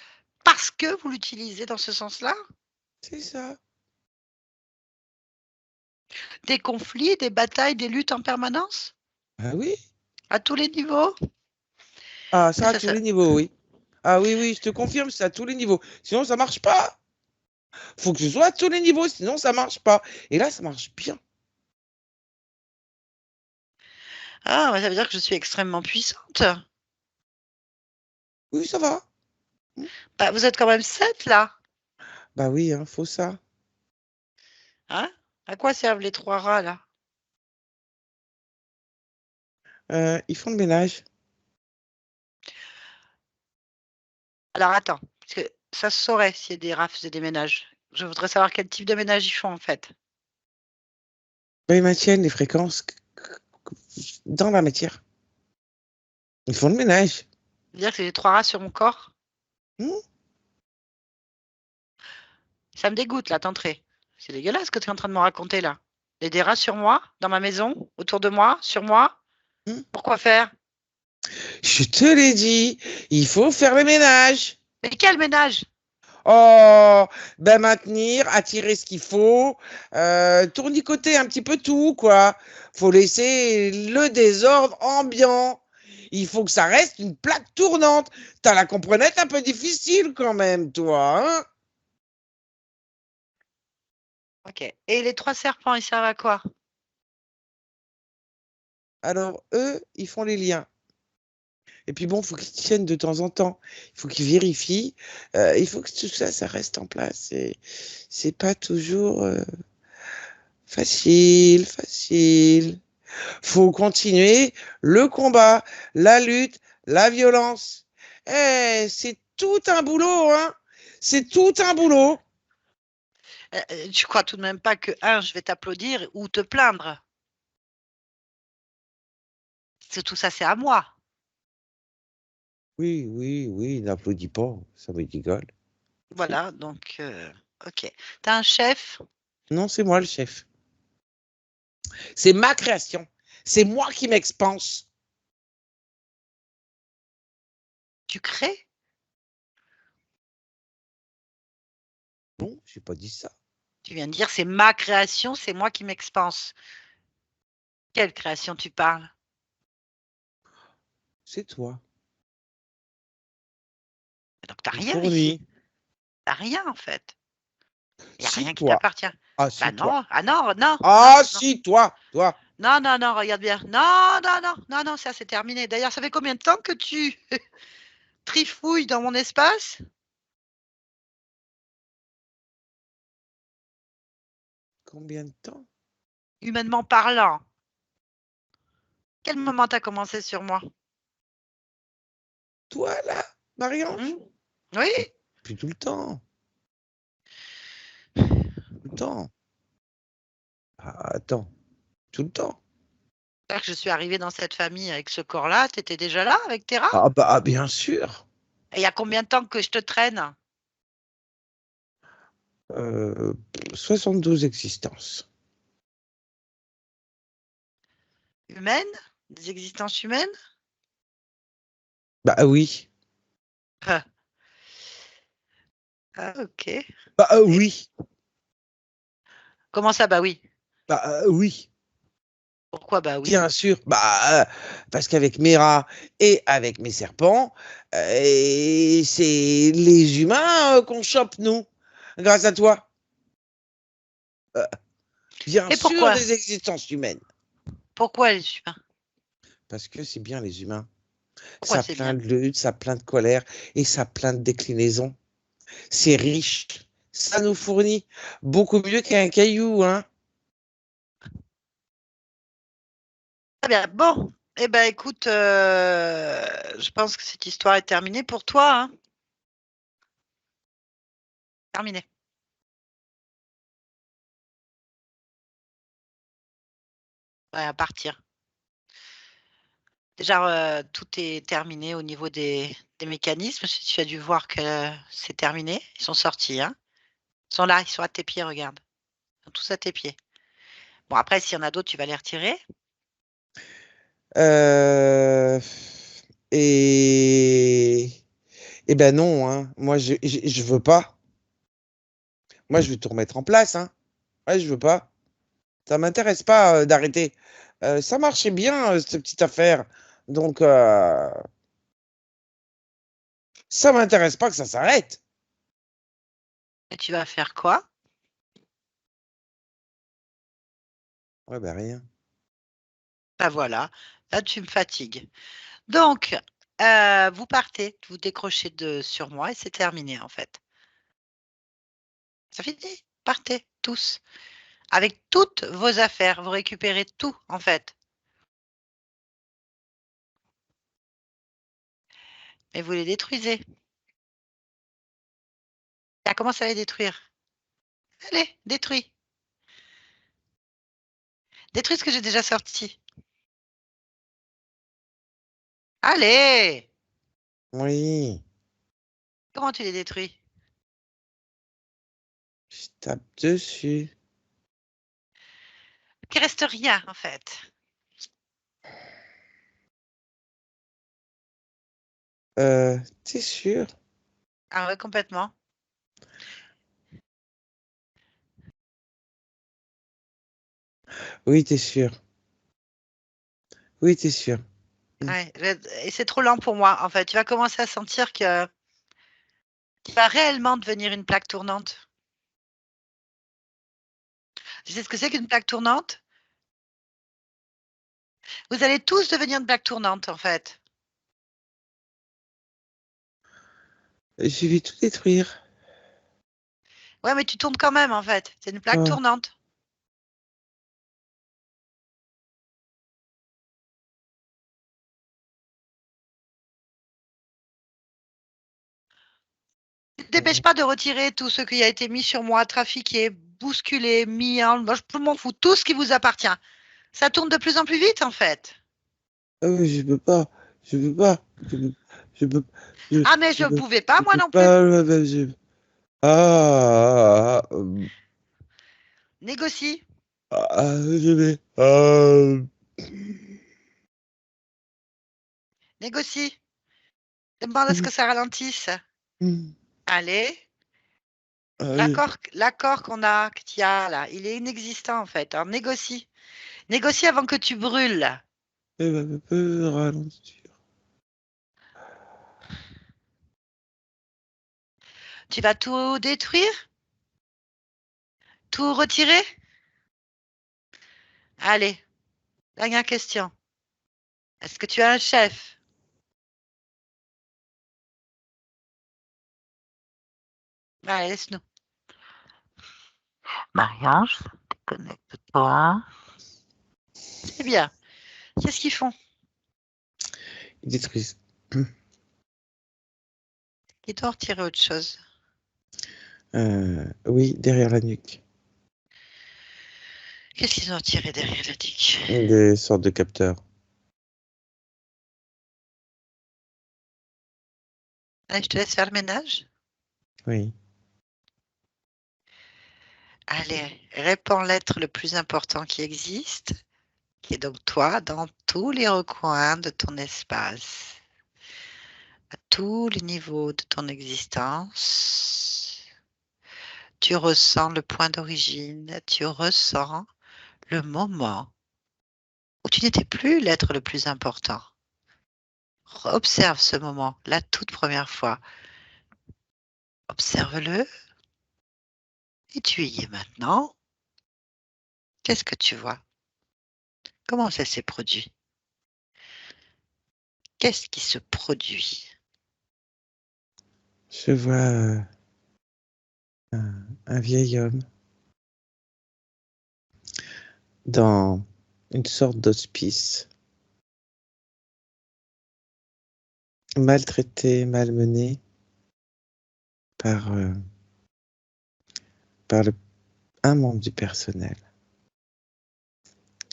parce que vous l'utilisez dans ce sens-là? C'est ça. Des conflits, des batailles, des luttes en permanence? Ah oui. À tous les niveaux? Ah, Mais ça à tous les niveaux, oui. Ah oui, oui, je te confirme, c'est à tous les niveaux. Sinon, ça marche pas. Faut que ce soit à tous les niveaux, sinon ça marche pas. Et là, ça marche bien. Ah, ouais, ça veut dire que je suis extrêmement puissante. Oui, ça va. Hmm. Bah, vous êtes quand même 7 là, Bah oui, hein, faut ça. hein? À quoi servent les 3 rats là? Ils font le ménage. Alors attends, parce que ça se saurait s'il y a des rats faisaient des ménages. Je voudrais savoir quel type de ménage ils font en fait. Bah, ils maintiennent les fréquences dans la matière. Ils font le ménage. C'est-à-dire que c'est les 3 rats sur mon corps? Hmm. Ça me dégoûte là, d'entrée. C'est dégueulasse ce que tu es en train de me raconter là. Il y a des rats sur moi, dans ma maison, autour de moi, sur moi. Hmm. Pourquoi faire? Je te l'ai dit, il faut faire le ménage. Mais quel ménage? Oh, ben maintenir, attirer ce qu'il faut, tournicoter un petit peu tout, quoi. Faut laisser le désordre ambiant. Il faut que ça reste une plaque tournante. T'as la comprenette un peu difficile quand même, toi, hein? Ok. Et les 3 serpents, ils servent à quoi? Alors, eux, ils font les liens. Et puis bon, faut qu'ils tiennent de temps en temps. Il faut qu'ils vérifient. Il faut que tout ça, ça reste en place. Et c'est pas toujours facile, facile. Faut continuer le combat, la lutte, la violence. C'est tout un boulot, hein. C'est tout un boulot. Tu crois tout de même pas que, je vais t'applaudir ou te plaindre? Tout ça, c'est à moi. Oui, oui, oui, n'applaudis pas, ça me rigole. Voilà, donc, ok. Tu as un chef? Non, c'est moi le chef. C'est ma création. C'est moi qui m'expanse. Tu crées? Non, j'ai pas dit ça. Tu viens de dire, c'est ma création, c'est moi qui m'expanse. Quelle création tu parles? C'est toi. Donc, tu n'as Tu rien ici. fournis. Tu n'as rien, en fait. Il n'y a Si, rien qui toi. t'appartient. Ah, Bah si, toi. non, ah non, non, non, Ah, non. si, toi. Toi. Non, non, non, regarde bien. Non, non, non, non, non, ça c'est terminé. D'ailleurs, ça fait combien de temps que tu trifouilles dans mon espace? Combien de temps? Humainement parlant. Quel moment t'as commencé sur moi? Toi, là, Marie-Ange? Oui? Puis tout le temps. Tout le temps. Ah, attends. Tout le temps. C'est-à-dire que je suis arrivée dans cette famille avec ce corps-là, tu étais déjà là avec tes rats? Ah, bah, bien sûr. Et il y a combien de temps que je te traîne? 72 existences. Humaines? Des existences humaines? Bah oui. Ah, ah, ok. Bah Et oui. comment ça, bah oui? Bah oui. Pourquoi bah oui? Bien sûr. Bah parce qu'avec mes rats et avec mes serpents, et c'est les humains qu'on chope, nous. Grâce à toi. Euh, Bien Et sûr, pourquoi? des existences humaines. Pourquoi les humains? Parce que c'est bien les humains. Pourquoi Ça a c'est plein bien? de luttes, ça a plein de colère et ça a plein de déclinaisons. C'est riche. Ça nous fournit beaucoup mieux qu'un caillou, hein. Très bien. Bon, eh ben écoute, je pense que cette histoire est terminée pour toi, hein. Terminée. Ouais, à partir. Déjà, tout est terminé au niveau des mécanismes. Tu as dû voir que c'est terminé. Ils sont sortis, hein. Ils sont là, ils sont à tes pieds, regarde. Ils sont tous à tes pieds. Bon, après, s'il y en a d'autres, tu vas les retirer. Euh, et Eh ben non, hein. Moi, je veux pas. Moi, je veux tout remettre en place, hein. Ouais, je veux pas. Ça m'intéresse pas d'arrêter. Ça marchait bien, cette petite affaire. Donc, ça m'intéresse pas que ça s'arrête. Et tu vas faire quoi? Ouais, ben rien. Ben voilà, là, tu me fatigues. Donc, vous partez, vous décrochez sur moi et c'est terminé, en fait. C'est fini. Partez, tous. Avec toutes vos affaires, vous récupérez tout, en fait. Mais vous les détruisez. Ah, commence à les détruire. Allez, détruis. Détruis ce que j'ai déjà sorti. Allez! Oui, Comment tu les détruis? je tape dessus. Il reste rien, en fait. T'es sûr? Ah ouais, complètement. Oui, t'es sûr. Oui, t'es sûr. Mm. Ouais, et c'est trop lent pour moi, en fait. Tu vas commencer à sentir que tu vas réellement devenir une plaque tournante. Tu sais ce que c'est qu'une plaque tournante? Vous allez tous devenir une plaque tournante, en fait. Je vais tout détruire. Ouais, mais tu tournes quand même, en fait. C'est une plaque Ah, tournante. Ne te dépêche pas de retirer tout ce qui a été mis sur moi, trafiqué, bousculé, mis en... Moi, je m'en fous. Tout ce qui vous appartient. Ça tourne de plus en plus vite, en fait. oui, je peux pas. Je peux pas. Je peux, je, Ah, mais je je ne peux, pouvais pas, je moi peux non plus. pas. Ah, Négocie. je vais. Négocie. Demande à ce que ça ralentisse. Allez. Oui. L'accord qu'il y a là, il est inexistant en fait. Alors négocie. Négocie avant que tu brûles. Là. Ralentir. Tu vas tout détruire? Tout retirer? Allez, dernière question. Est-ce que tu as un chef? Allez, laisse-nous. Marie-Ange, déconnecte-toi. C'est bien. Qu'est-ce qu'ils font? Ils détruisent. Ils doivent retirer autre chose. Oui, derrière la nuque. Qu'est-ce qu'ils ont retiré derrière la tique? Des sortes de capteurs. Allez, je te laisse faire le ménage. Oui. Allez, répands l'être le plus important qui existe, qui est donc toi, dans tous les recoins de ton espace, à tous les niveaux de ton existence. Tu ressens le point d'origine, tu ressens le moment où tu n'étais plus l'être le plus important. Observe ce moment, la toute première fois. Observe-le et tu y es maintenant. Qu'est-ce que tu vois? Comment ça s'est produit? Qu'est-ce qui se produit? Je vois un vieil homme dans une sorte d'hospice, maltraité, malmené par, un membre du personnel.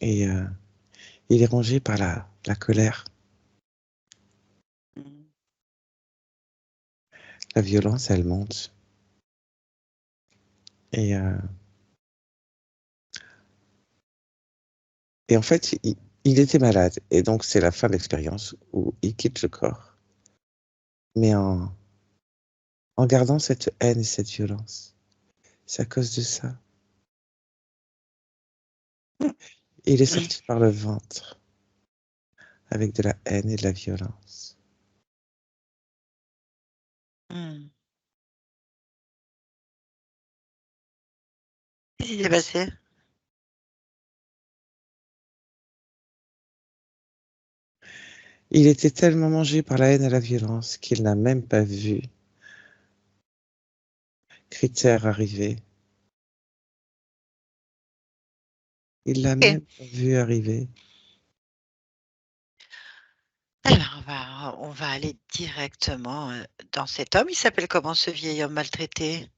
Et il est rongé par la colère, Hmm. la violence, elle monte. Et, et en fait, il était malade. Et donc, c'est la fin de l'expérience où il quitte le corps. Mais en gardant cette haine et cette violence. C'est à cause de ça. Il est sorti par le ventre avec de la haine et de la violence. Hmm. Qu'est-ce qui s'est passé? Il était tellement mangé par la haine et la violence qu'il n'a même pas vu Critère arriver. Il l'a Ok. même pas vu arriver. Alors, on va aller directement dans cet homme. Il s'appelle comment ce vieil homme maltraité?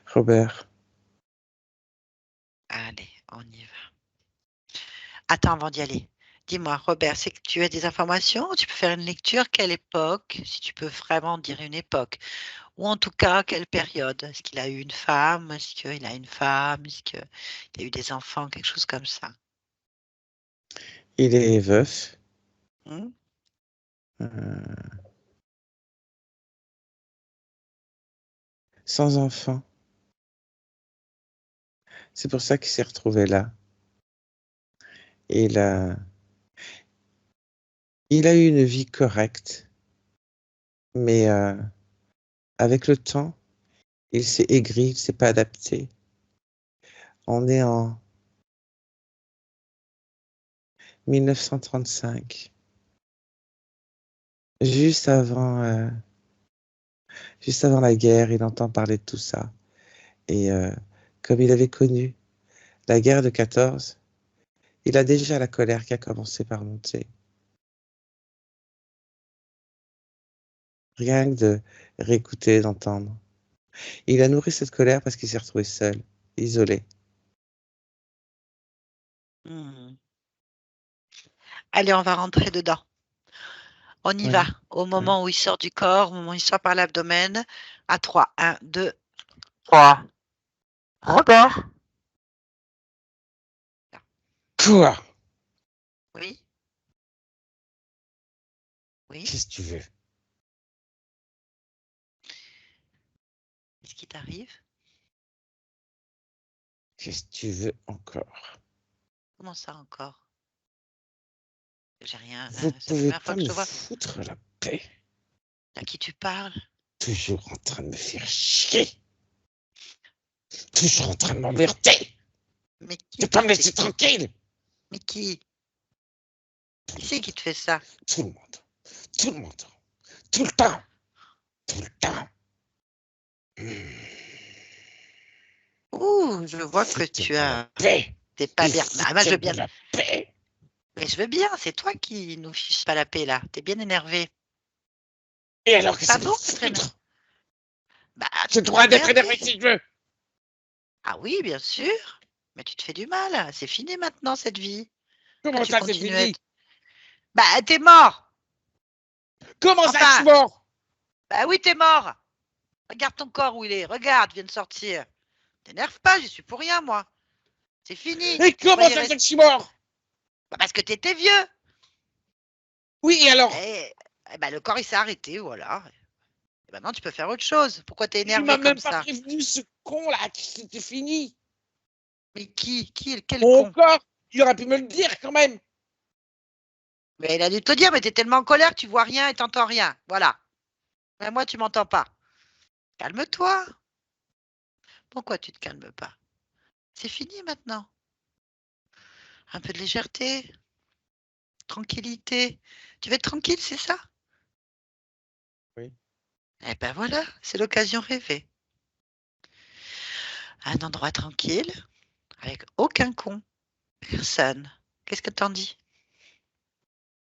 Robert, Allez, on y va. Attends, avant d'y aller, dis-moi, Robert, c'est que tu as des informations? Tu peux faire une lecture? Quelle époque? Si tu peux vraiment dire une époque. Ou en tout cas, quelle période? Est-ce qu'il a eu une femme? Est-ce qu'il a une femme? Est-ce qu'il a eu des enfants? Quelque chose comme ça. il est veuf, Hmm. euh, sans enfant. C'est pour ça qu'il s'est retrouvé là. Il a, il a eu une vie correcte, mais avec le temps, il s'est aigri, il s'est pas adapté. On est en 1935, juste avant, juste avant la guerre, il entend parler de tout ça. Et comme il avait connu la guerre de 14, il a déjà la colère qui a commencé par monter. Rien que de réécouter, d'entendre. Il a nourri cette colère parce qu'il s'est retrouvé seul, isolé. Hmm. Allez, on va rentrer dedans. On y va. Oui, Au oui. moment où il sort du corps, au moment où il sort par l'abdomen, à 3. 1, 2, 3. Robert. Quoi? Oui, oui. Qu'est-ce que tu veux? Qu'est-ce qui t'arrive? Qu'est-ce que tu veux encore? Comment ça encore? J'ai rien. Vous C'est la pouvez première fois pas que je me te vois. foutre la paix? À qui tu parles? Toujours en train de me faire chier. Toujours en train de m'emmerder. Mais qui Tu peux pas te me fait laisser ça? tranquille? Mais qui? Qui c'est qui te fait ça? Tout le monde. Tout le monde. Tout le temps. Tout le temps. Ouh, je vois que tu Foutez-moi la as. paix. T'es pas Et bien. Ah, moi, je veux foutez-moi bien. la paix. Mais je veux bien. C'est toi qui nous fiches pas la paix là. T'es bien énervé. Et alors que Pas ça me bon d'être énervé. foutre? Bah, J'ai tu le peux droit d'être t'énerver. énervé si je veux. Ah oui, bien sûr. Mais tu te fais du mal. C'est fini maintenant cette vie. Que Comment tu ça c'est continues à fini? être. Bah, t'es mort. Comment ça je suis Enfin, mort? bah oui, t'es mort. Regarde ton corps où il est. Regarde, viens de sortir. T'énerve pas, j'y suis pour rien, moi. C'est fini. Et Tu vas comment y ça c'est rester. que je suis mort? Bah, parce que t'étais vieux. Oui, et alors? Et bah, le corps, il s'est arrêté, voilà. Et maintenant, tu peux faire autre chose. Pourquoi t'es Il m'a énervé comme même pas ça? prévenu, ce con là, que c'était fini. Mais qui? Quel Mon con? corps, il aurait pu me le dire quand même. Mais il a dû te dire, mais t'es tellement en colère que tu vois rien et t'entends rien. Voilà. Mais moi, tu m'entends pas. Calme-toi. Pourquoi tu te calmes pas? C'est fini maintenant. Un peu de légèreté, tranquillité. Tu veux être tranquille, c'est ça? Oui. Eh ben voilà, c'est l'occasion rêvée. Un endroit tranquille, avec aucun con, personne. Qu'est-ce que t'en dis?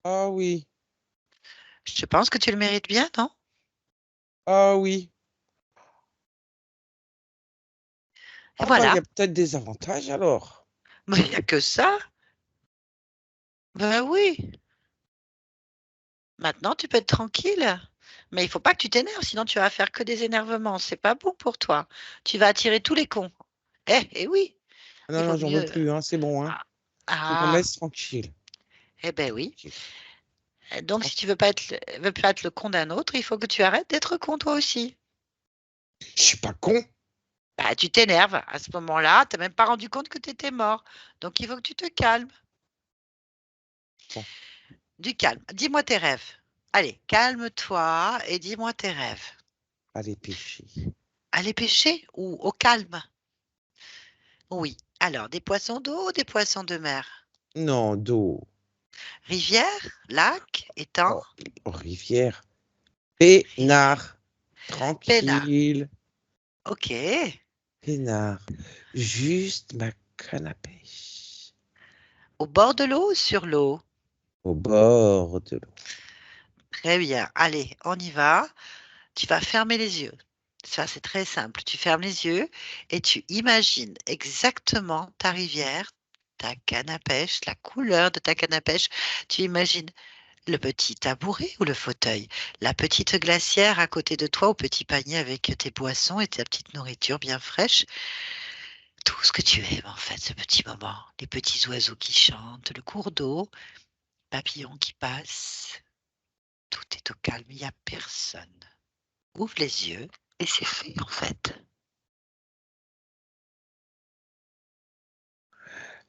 Ah oui. Je pense que tu le mérites bien, non? Ah oui. Et Ah bah il y voilà. a peut-être des avantages alors. Mais il n'y a que ça. Ben oui. Maintenant, tu peux être tranquille. Mais il faut pas que tu t'énerves, sinon tu vas faire que des énervements. C'est pas bon pour toi. Tu vas attirer tous les cons. Eh oui, il Non, vaut non, j'en veux mieux. plus, hein, c'est bon, hein. Ah, Tu me ah, laisses tranquille. eh ben oui. Tranquille. Donc, si tu veux pas être, veux pas être le con d'un autre, il faut que tu arrêtes d'être con toi aussi. Je suis pas con. Bah, tu t'énerves. À ce moment-là, tu n'as même pas rendu compte que tu étais mort. Donc, il faut que tu te calmes. Bon, Du calme. Dis-moi tes rêves. Allez, calme-toi et dis-moi tes rêves. allez pêcher. Aller pêcher ou au calme? Oui. Alors, des poissons d'eau ou des poissons de mer? Non, d'eau. Rivière, lac, étang, Oh, rivière. rivière. Peinard. Peinard. Tranquille. Ok. Peinard. Juste ma canne à pêche. Au bord de l'eau ou sur l'eau? Au bord de l'eau. Très bien. Allez, on y va. Tu vas fermer les yeux. Ça, c'est très simple. Tu fermes les yeux et tu imagines exactement ta rivière, ta canne à pêche, la couleur de ta canne à pêche. Tu imagines le petit tabouret ou le fauteuil, la petite glacière à côté de toi au petit panier avec tes boissons et ta petite nourriture bien fraîche. Tout ce que tu aimes en fait, ce petit moment. Les petits oiseaux qui chantent, le cours d'eau, papillons qui passent. Tout est au calme, il n'y a personne. Ouvre les yeux et c'est fait en fait.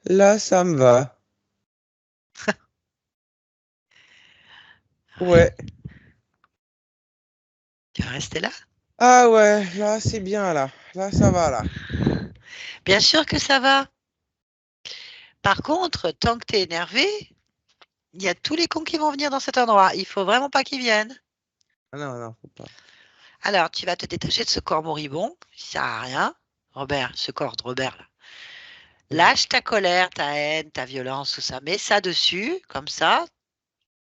Là, ça me va. Ouais. Tu vas rester là? Ah ouais, là, c'est bien, là. Là, ça va, là. Bien sûr que ça va. Par contre, tant que tu es énervé, il y a tous les cons qui vont venir dans cet endroit. Il faut vraiment pas qu'ils viennent. Ah non, non, faut pas. Alors, tu vas te détacher de ce corps moribond, qui sert à rien. Robert, ce corps de Robert là. Oui, Lâche ta colère, ta haine, ta violence, tout ça. Mets ça dessus, comme ça,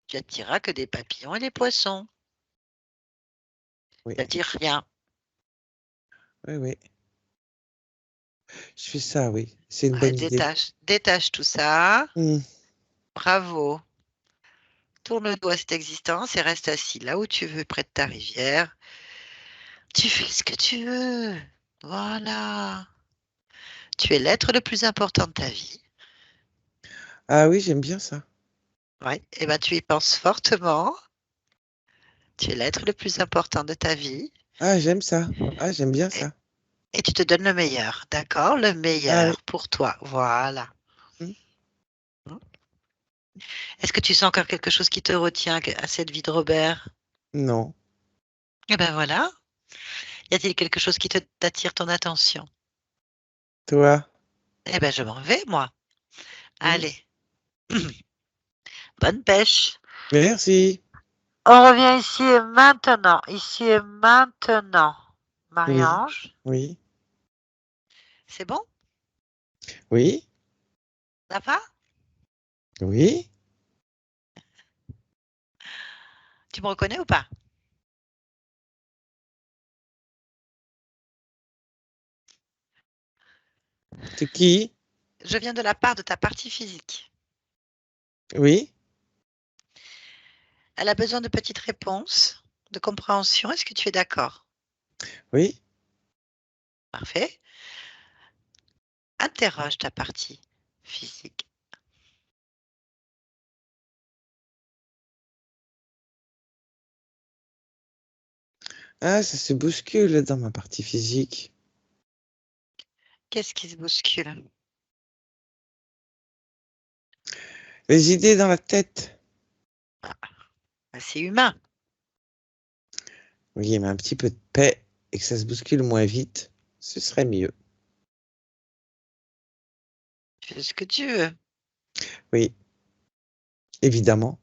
tu attireras que des papillons et des poissons. oui, Ça t'attire rien. oui, oui. Je fais ça, oui. C'est une Ouais, bonne idée. détache tout ça. Hmm. Bravo. Tourne le dos à cette existence et reste assis là où tu veux, près de ta rivière. Tu fais ce que tu veux. Voilà. Tu es l'être le plus important de ta vie. Ah oui, j'aime bien ça. Ouais. Et ben, tu y penses fortement. Tu es l'être le plus important de ta vie. Ah, j'aime ça. Ah, j'aime bien Et, ça. Et tu te donnes le meilleur, d'accord? Le Ah oui. meilleur pour toi, voilà. Mmh. Est-ce que tu sens encore quelque chose qui te retient à cette vie de Robert? Non. Eh ben voilà. Y a-t-il quelque chose qui t'attire ton attention? Toi? Eh ben je m'en vais moi. Mmh. Allez, bonne pêche. Merci. On revient ici et maintenant. Ici et maintenant. Oui, Marie-Ange, oui, c'est bon? oui, Ça va? oui. Tu me reconnais ou pas? C'est qui? Je viens de la part de ta partie physique. Oui, Elle a besoin de petites réponses, de compréhension. Est-ce que tu es d'accord? oui. Parfait. Interroge ta partie physique. Ah, ça se bouscule dans ma partie physique. Qu'est-ce qui se bouscule? Les idées dans la tête. Bah, c'est humain. Oui, mais un petit peu de paix et que ça se bouscule moins vite, ce serait mieux. Tu fais ce que tu veux. Oui, évidemment.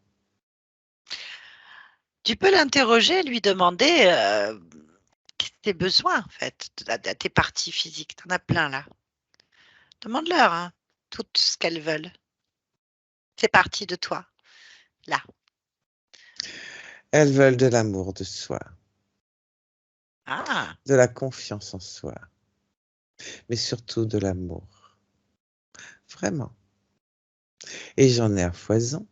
Tu peux l'interroger, lui demander tes besoins, en fait, tes parties physiques. Tu en as plein là. Demande-leur hein, tout ce qu'elles veulent. C'est parti de toi, là. Elles veulent de l'amour de soi, Ah, de la confiance en soi, mais surtout de l'amour. Vraiment. Et j'en ai à foison.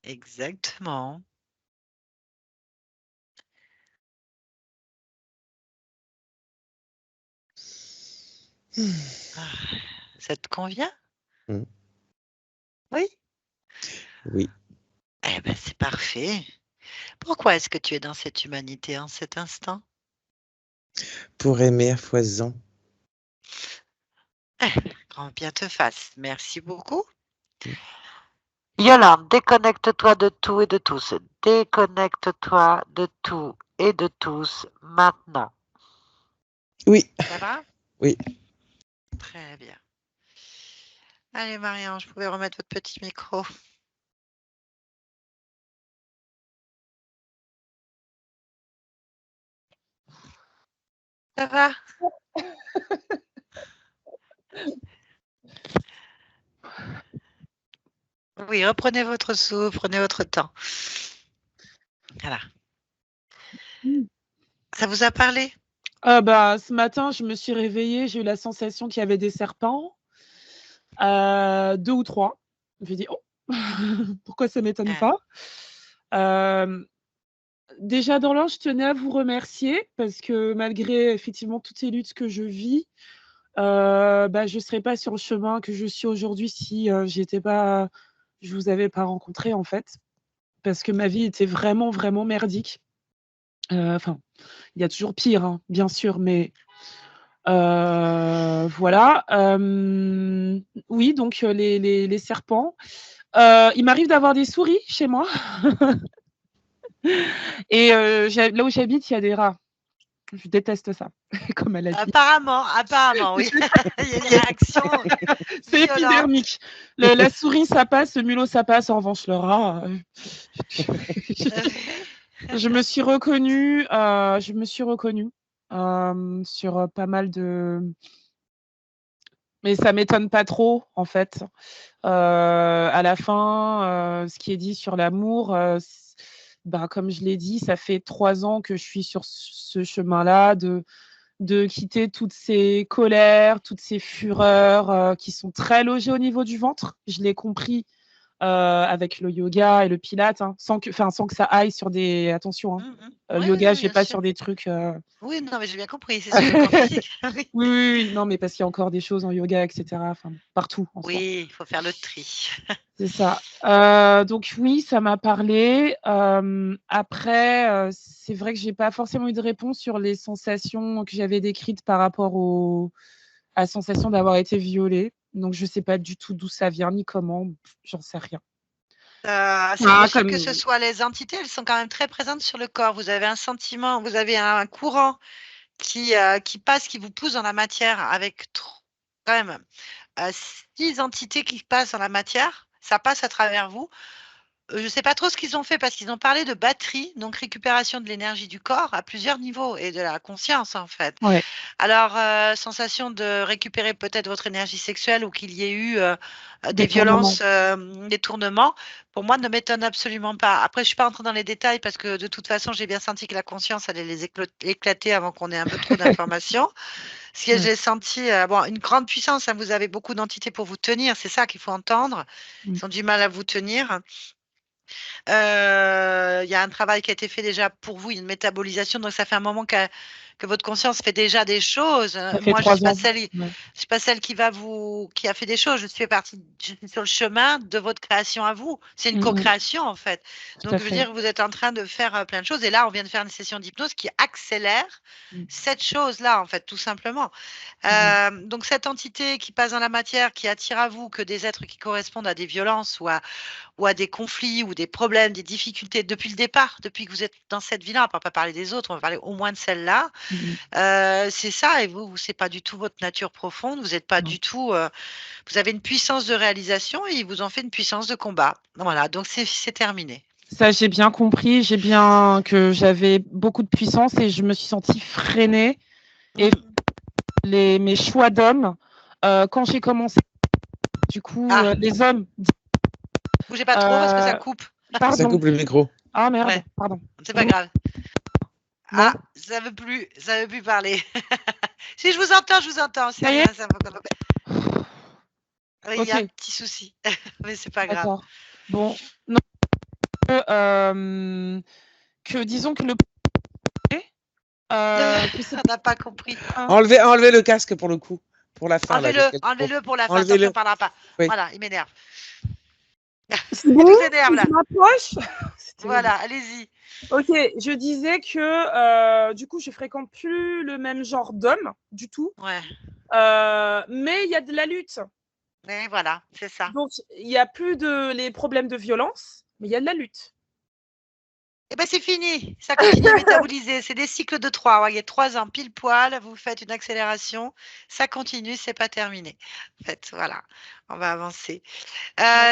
exactement. Ah, ça te convient? Mmh. Oui? Oui, Eh ben, c'est parfait. Pourquoi est-ce que tu es dans cette humanité en cet instant? pour aimer à foison. Grand bien te fasse. Merci beaucoup. Mmh. Yolande, déconnecte-toi de tout et de tous. Déconnecte-toi de tout et de tous maintenant. Oui, Ça va? oui. Très bien. Allez, Marianne, je pouvais remettre votre petit micro. Ça va? Oui, reprenez votre souffle, prenez votre temps. Voilà. Ça vous a parlé? Bah, ce matin, je me suis réveillée, j'ai eu la sensation qu'il y avait des serpents, 2 ou 3. Je me suis dit: «Oh, pourquoi ça m'étonne Ah, pas?» Déjà dans l'an, je tenais à vous remercier parce que malgré effectivement toutes ces luttes que je vis, bah, je ne serais pas sur le chemin que je suis aujourd'hui si, je vous avais pas rencontré en fait. Parce que ma vie était vraiment, vraiment merdique. Enfin, il y a toujours pire, hein, bien sûr, mais voilà. Oui, donc les serpents. Il m'arrive d'avoir des souris chez moi et là où j'habite, il y a des rats. Je déteste ça, comme elle a dit. apparemment, oui. Il y a une réaction C'est violente. épidermique. La souris, ça passe, le mulot, ça passe. En revanche, le rat, je me suis reconnue, sur, pas mal de mais ça m'étonne pas trop, en fait. À la fin, ce qui est dit sur l'amour, ben, comme je l'ai dit, ça fait 3 ans que je suis sur ce chemin-là de quitter toutes ces colères, toutes ces fureurs, qui sont très logées au niveau du ventre. Je l'ai compris, avec le yoga et le pilate, hein, sans que ça aille sur des... Attention, hein, le Oui, yoga, oui, je vais bien pas sûr. sur des trucs... Oui, non, mais j'ai bien compris, c'est sur le corps physique. Oui, Oui, oui, oui, non, mais parce qu'il y a encore des choses en yoga, etc. Enfin, partout en soi. oui, il faut faire le tri. C'est ça. Donc oui, ça m'a parlé. Après, c'est vrai que j'ai pas forcément eu de réponse sur les sensations que j'avais décrites par rapport à la sensation d'avoir été violée. Donc je sais pas du tout d'où ça vient ni comment. J'en sais rien. C'est Ah, possible que ce comme... soit les entités, elles sont quand même très présentes sur le corps. Vous avez un sentiment, vous avez un courant qui passe, qui vous pousse dans la matière avec quand même 6 entités qui passent dans la matière. Ça passe à travers vous. Je ne sais pas trop ce qu'ils ont fait parce qu'ils ont parlé de batterie, donc récupération de l'énergie du corps à plusieurs niveaux et de la conscience en fait. Ouais. Alors, sensation de récupérer peut-être votre énergie sexuelle ou qu'il y ait eu des Détournement. violences, des tournements, pour moi, ne m'étonne absolument pas. Après, je ne suis pas entrée dans les détails parce que de toute façon, j'ai bien senti que la conscience allait les éclater avant qu'on ait un peu trop d'informations. Ce que Ouais. j'ai senti, bon, une grande puissance, hein, vous avez beaucoup d'entités pour vous tenir, c'est ça qu'il faut entendre. Mm. Ils ont du mal à vous tenir. Il y a un travail qui a été fait déjà pour vous, une métabolisation, donc ça fait un moment que votre conscience fait déjà des choses. Ça fait Moi, je suis 3 pas ans. celle, Ouais, je suis pas celle qui a fait des choses. Je suis sur le chemin de votre création à vous. C'est une Mm, mm. co-création en fait. Tout Donc, à je veux fait. dire, vous êtes en train de faire plein de choses. Et là, on vient de faire une session d'hypnose qui accélère Mm. cette chose-là, en fait, tout simplement. Mm. Donc, cette entité qui passe dans la matière, qui attire à vous que des êtres qui correspondent à des violences ou à des conflits ou des problèmes, des difficultés depuis le départ, depuis que vous êtes dans cette vie-là. On ne va pas parler des autres, on va parler au moins de celle-là. Mm. C'est ça, et vous, c'est pas du tout votre nature profonde. Vous n'êtes pas Non. du tout. Vous avez une puissance de réalisation et ils vous ont fait une puissance de combat. Voilà, donc c'est terminé. Ça, j'ai bien compris. J'ai bien que j'avais beaucoup de puissance et je me suis sentie freinée. Et Mm. mes choix d'hommes, quand j'ai commencé, du coup, Ah, les hommes... bougez pas trop parce que ça Euh, coupe. Ça pardon. coupe le micro. Ah merde, Ouais, pardon. c'est pas grave. Ah, Non, ça veut plus parler. Si je vous entends, je vous entends. C'est ça y est. rien, ça va. Oui, il y a un Ok, petit souci, mais c'est pas grave. d'accord. Bon, non, que disons que le que c'est On n'a pas compris. pas... Enlevez le casque pour le coup, pour la fin là, parce Enlevez-le, qu'elle est trop. enlevez-le pour la fin, tant pis, on Enlevez-le. ne parlera pas. Oui. Voilà, il m'énerve. C'est Il bon, nous énerve je là. m'approche. C'est terrible. Voilà, allez-y. Ok, je disais que du coup, je fréquente plus le même genre d'homme du tout, Ouais, mais il y a de la lutte. mais voilà, c'est ça. Donc, il n'y a plus les problèmes de violence, mais il y a de la lutte. Eh ben c'est fini, ça continue à métaboliser. C'est des cycles de 3. Voyez, 3 ans pile poil, vous faites une accélération, ça continue, c'est pas terminé. En fait, voilà, on va avancer.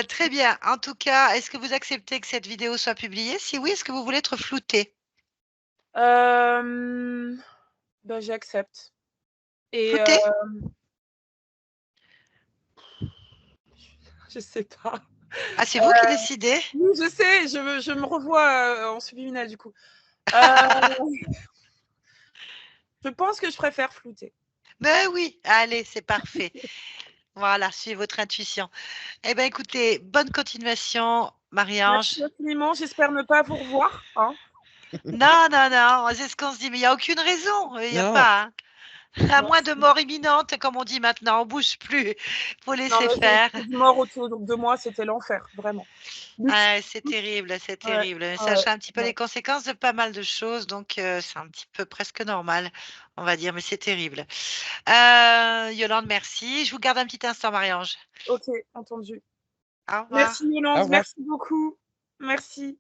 Très bien. En tout cas, est-ce que vous acceptez que cette vidéo soit publiée? Si oui, est-ce que vous voulez être flouté? Ben, j'accepte. Et Flouté? je sais pas. Ah, c'est vous qui décidez? Oui, je sais, je me revois en subliminal du coup. Euh, je pense que je préfère flouter. Mais oui, allez, c'est parfait. Voilà, suivez votre intuition. Eh bien, écoutez, bonne continuation, Marie-Ange. Merci infiniment, j'espère ne pas vous revoir. Hein. Non, non, non, c'est ce qu'on se dit, mais il n'y a aucune raison. Il n'y a Non. pas. Hein. À moins de Merci. mort imminente, comme on dit maintenant, on bouge plus. Faut Non, laisser mais j'ai faire. eu de mort autour de moi, c'était l'enfer, vraiment. Lutte. Ah, c'est terrible, c'est Ouais, terrible. Mais ouais, sachez un petit peu ouais. les conséquences de pas mal de choses, donc c'est un petit peu presque normal, on va dire, mais c'est terrible. Yolande, merci. Je vous garde un petit instant, Marie-Ange. Ok, entendu. Au revoir. Merci Au Yolande, revoir. merci beaucoup. Merci.